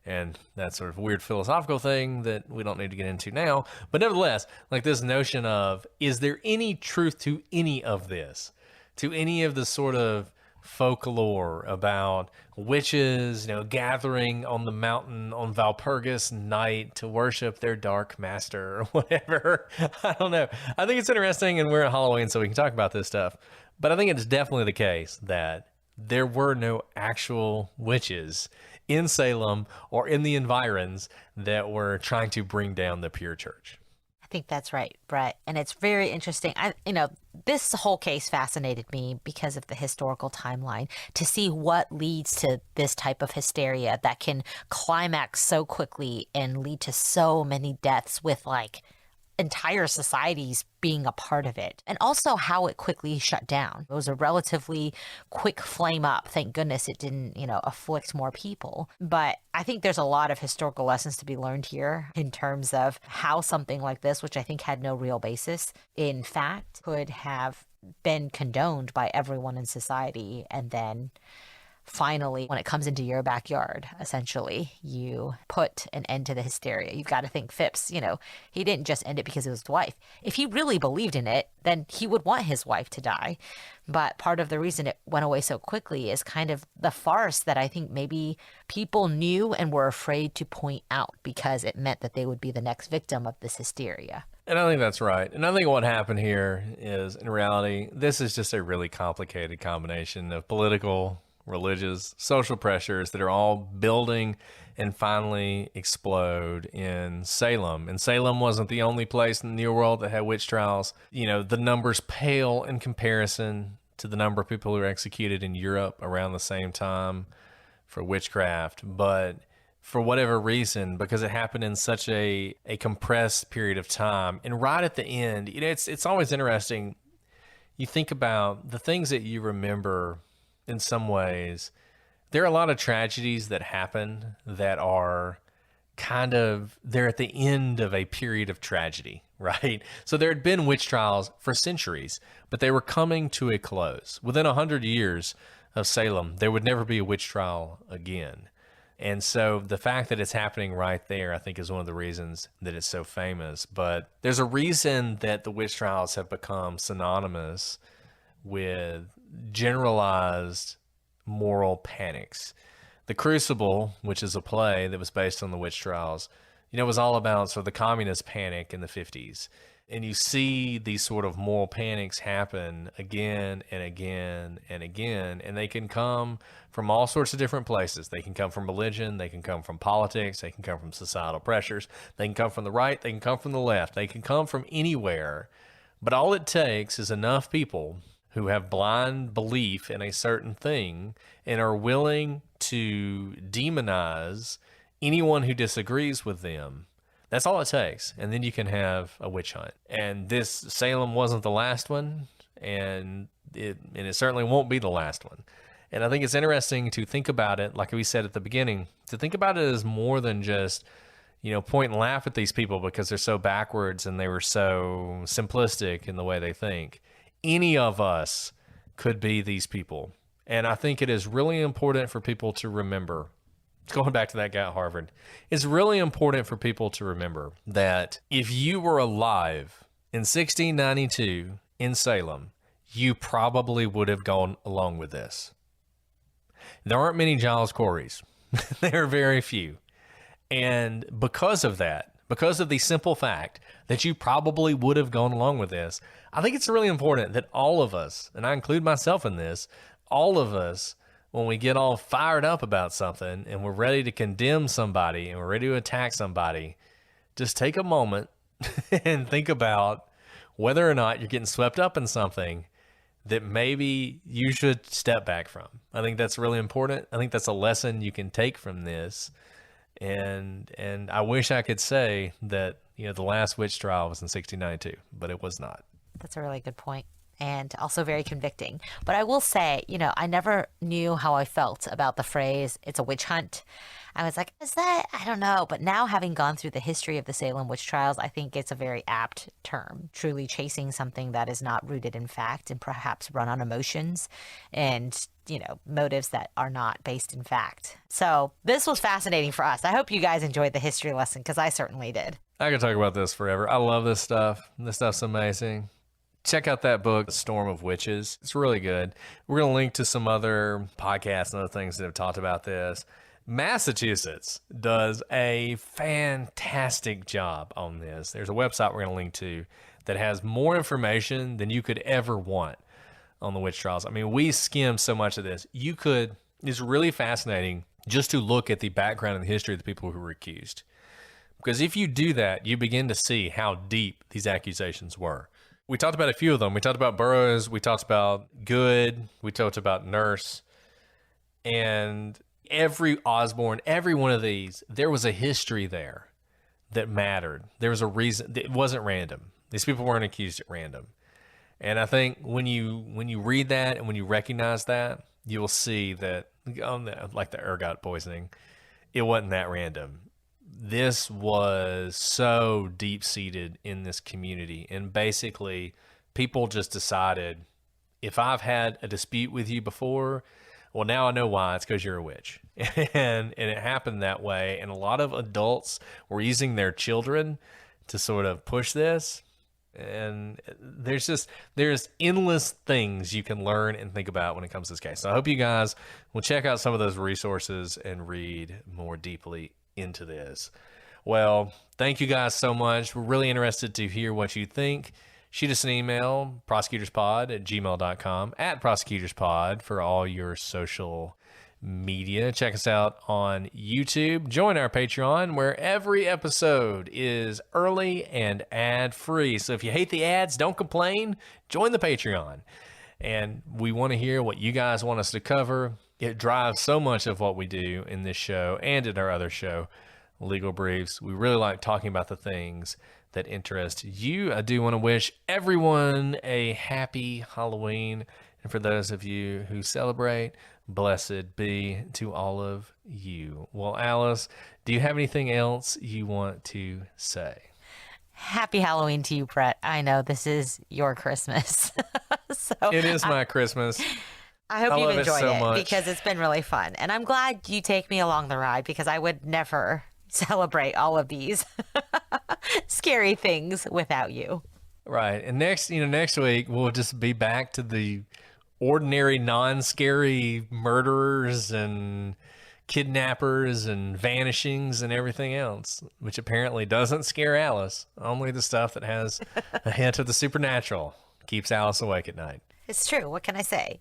And that's sort of a weird philosophical thing that we don't need to get into now. But nevertheless, like this notion of, is there any truth to any of this? To any of the sort of folklore about witches, you know, gathering on the mountain on Valpurgis night to worship their dark master or whatever. I don't know. I think it's interesting, and we're at Halloween, so we can talk about this stuff. But I think it's definitely the case that there were no actual witches in Salem or in the environs that were trying to bring down the pure church. I think that's right, Brett. And it's very interesting. This whole case fascinated me because of the historical timeline, to see what leads to this type of hysteria that can climax so quickly and lead to so many deaths with entire societies being a part of it, and also how it quickly shut down. It was a relatively quick flame up. Thank goodness it didn't, afflict more people. But I think there's a lot of historical lessons to be learned here in terms of how something like this, which I think had no real basis in fact, could have been condoned by everyone in society. And then finally, when it comes into your backyard, essentially, you put an end to the hysteria. You've got to think Phipps, he didn't just end it because it was his wife. If he really believed in it, then he would want his wife to die. But part of the reason it went away so quickly is kind of the farce that I think maybe people knew and were afraid to point out because it meant that they would be the next victim of this hysteria. And I think that's right. And I think what happened here is, in reality, this is just a really complicated combination of political, religious, social pressures that are all building and finally explode in Salem. And Salem wasn't the only place in the New World that had witch trials. The numbers pale in comparison to the number of people who were executed in Europe around the same time for witchcraft. But for whatever reason, because it happened in such a compressed period of time, and right at the end, it's always interesting. You think about the things that you remember. In some ways, there are a lot of tragedies that happen that are they're at the end of a period of tragedy, right? So there had been witch trials for centuries, but they were coming to a close. Within 100 years of Salem, there would never be a witch trial again. And so the fact that it's happening right there, I think, is one of the reasons that it's so famous. But there's a reason that the witch trials have become synonymous with generalized moral panics. The Crucible, which is a play that was based on the witch trials, was all about sort of the communist panic in the 50s. And you see these sort of moral panics happen again and again and again, and they can come from all sorts of different places. They can come from religion, they can come from politics, they can come from societal pressures, they can come from the right, they can come from the left, they can come from anywhere. But all it takes is enough people who have blind belief in a certain thing and are willing to demonize anyone who disagrees with them. That's all it takes. And then you can have a witch hunt. And this Salem wasn't the last one, and it certainly won't be the last one. And I think it's interesting to think about it, like we said at the beginning, to think about it as more than just, point and laugh at these people because they're so backwards and they were so simplistic in the way they think. Any of us could be these people. And I think it is really important for people to remember, going back to that guy at Harvard, it's really important for people to remember that if you were alive in 1692 in Salem, you probably would have gone along with this. There aren't many Giles Coreys. There are very few. And because of that, because of the simple fact that you probably would have gone along with this, I think it's really important that all of us, and I include myself in this, all of us, when we get all fired up about something and we're ready to condemn somebody and we're ready to attack somebody, just take a moment and think about whether or not you're getting swept up in something that maybe you should step back from. I think that's really important. I think that's a lesson you can take from this. And I wish I could say that, the last witch trial was in 1692, but it was not. That's a really good point. And also very convicting. But I will say, I never knew how I felt about the phrase, it's a witch hunt. I was like, is that? I don't know. But now, having gone through the history of the Salem witch trials, I think it's a very apt term, truly chasing something that is not rooted in fact and perhaps run on emotions and, motives that are not based in fact. So this was fascinating for us. I hope you guys enjoyed the history lesson because I certainly did. I could talk about this forever. I love this stuff. This stuff's amazing. Check out that book, Storm of Witches. It's really good. We're going to link to some other podcasts and other things that have talked about this. Massachusetts does a fantastic job on this. There's a website we're going to link to that has more information than you could ever want on the witch trials. I mean, we skimmed so much of this. It's really fascinating just to look at the background and the history of the people who were accused. Because if you do that, you begin to see how deep these accusations were. We talked about a few of them. We talked about Burroughs. We talked about Good. We talked about Nurse. And every Osborne, every one of these, there was a history there that mattered. There was a reason. It wasn't random. These people weren't accused at random. And I think when you read that and when you recognize that, you will see that, like the ergot poisoning, it wasn't that random. This was so deep-seated in this community. And basically, people just decided, if I've had a dispute with you before, well, now I know why. It's because you're a witch. And it happened that way. And a lot of adults were using their children to sort of push this. And there's endless things you can learn and think about when it comes to this case. So I hope you guys will check out some of those resources and read more deeply into this. Well, thank you guys so much. We're really interested to hear what you think. Shoot us an email, prosecutorspod@gmail.com, @prosecutorspod for all your social media. Check us out on YouTube. Join our Patreon, where every episode is early and ad-free. So if you hate the ads, don't complain. Join the Patreon. And we want to hear what you guys want us to cover. It drives so much of what we do in this show and in our other show, Legal Briefs. We really like talking about the things that interest you. I do want to wish everyone a happy Halloween. And for those of you who celebrate, blessed be to all of you. Well, Alice, do you have anything else you want to say? Happy Halloween to you, Brett. I know this is your Christmas. So it is my Christmas. I hope you've enjoyed so it much. because it's been really fun. And I'm glad you take me along the ride because I would never celebrate all of these scary things without you. Right. And next week, we'll just be back to the ordinary, non-scary murderers and kidnappers and vanishings and everything else, which apparently doesn't scare Alice. Only the stuff that has a hint of the supernatural keeps Alice awake at night. It's true. What can I say?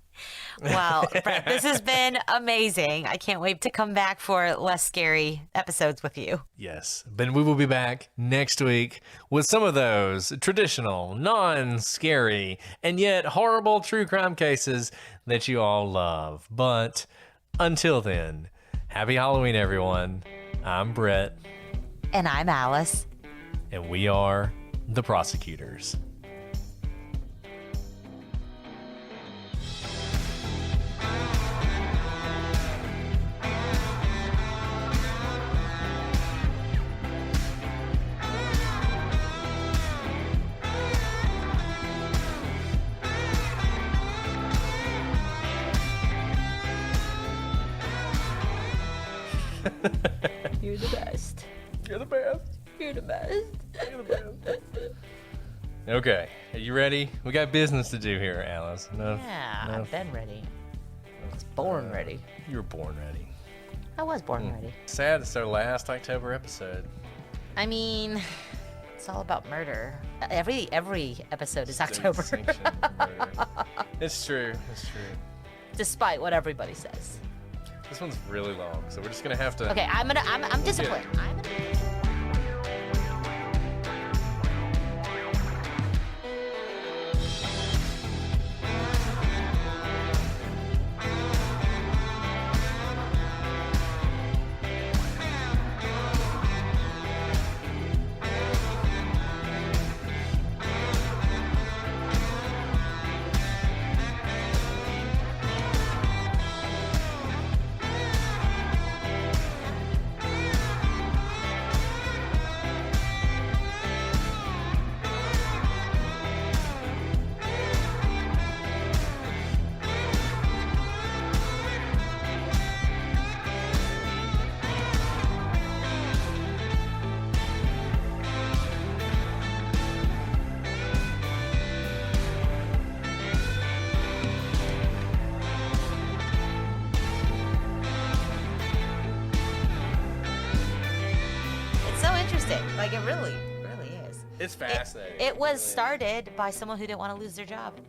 Well, Brett, this has been amazing. I can't wait to come back for less scary episodes with you. Yes. But we will be back next week with some of those traditional, non-scary, and yet horrible true crime cases that you all love. But until then, happy Halloween, everyone. I'm Brett. And I'm Alice. And we are the prosecutors. You're the best. You're the best. You're the best. You're the best. Okay, are you ready? We got business to do here, Alice. Yeah, I've been ready. I was born ready. You were born ready. I was born ready. Sad it's our last October episode. I mean, it's all about murder. Every episode is October. It's true. It's true. Despite what everybody says. This one's really long, so we're just gonna have to. Okay, I'm disciplined. Like, it really is. It's fascinating. It was started by someone who didn't want to lose their job.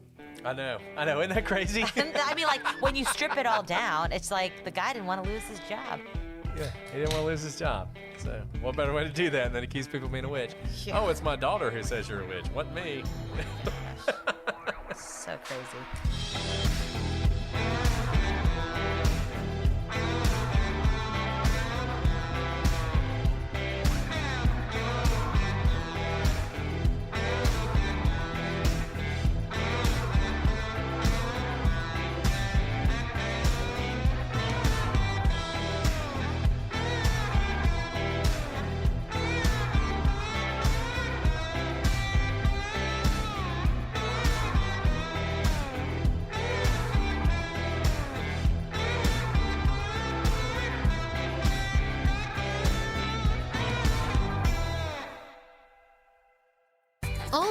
I know. Isn't that crazy? I mean, like, when you strip it all down, it's like the guy didn't want to lose his job. Yeah, he didn't want to lose his job. So, what better way to do that than accuse people of being a witch? Yeah. Oh, it's my daughter who says you're a witch. What me? So crazy.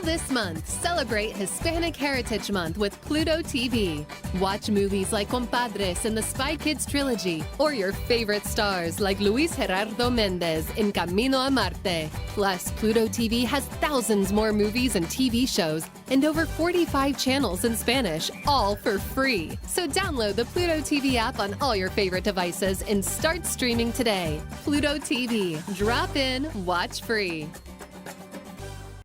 All this month, celebrate Hispanic Heritage Month with PlutoTV. Watch movies like Compadres and the Spy Kids trilogy, or your favorite stars like Luis Gerardo Mendez in Camino a Marte. Plus, PlutoTV has thousands more movies and TV shows and over 45 channels in Spanish, all for free. So download the PlutoTV app on all your favorite devices and start streaming today. PlutoTV. Drop in, watch free.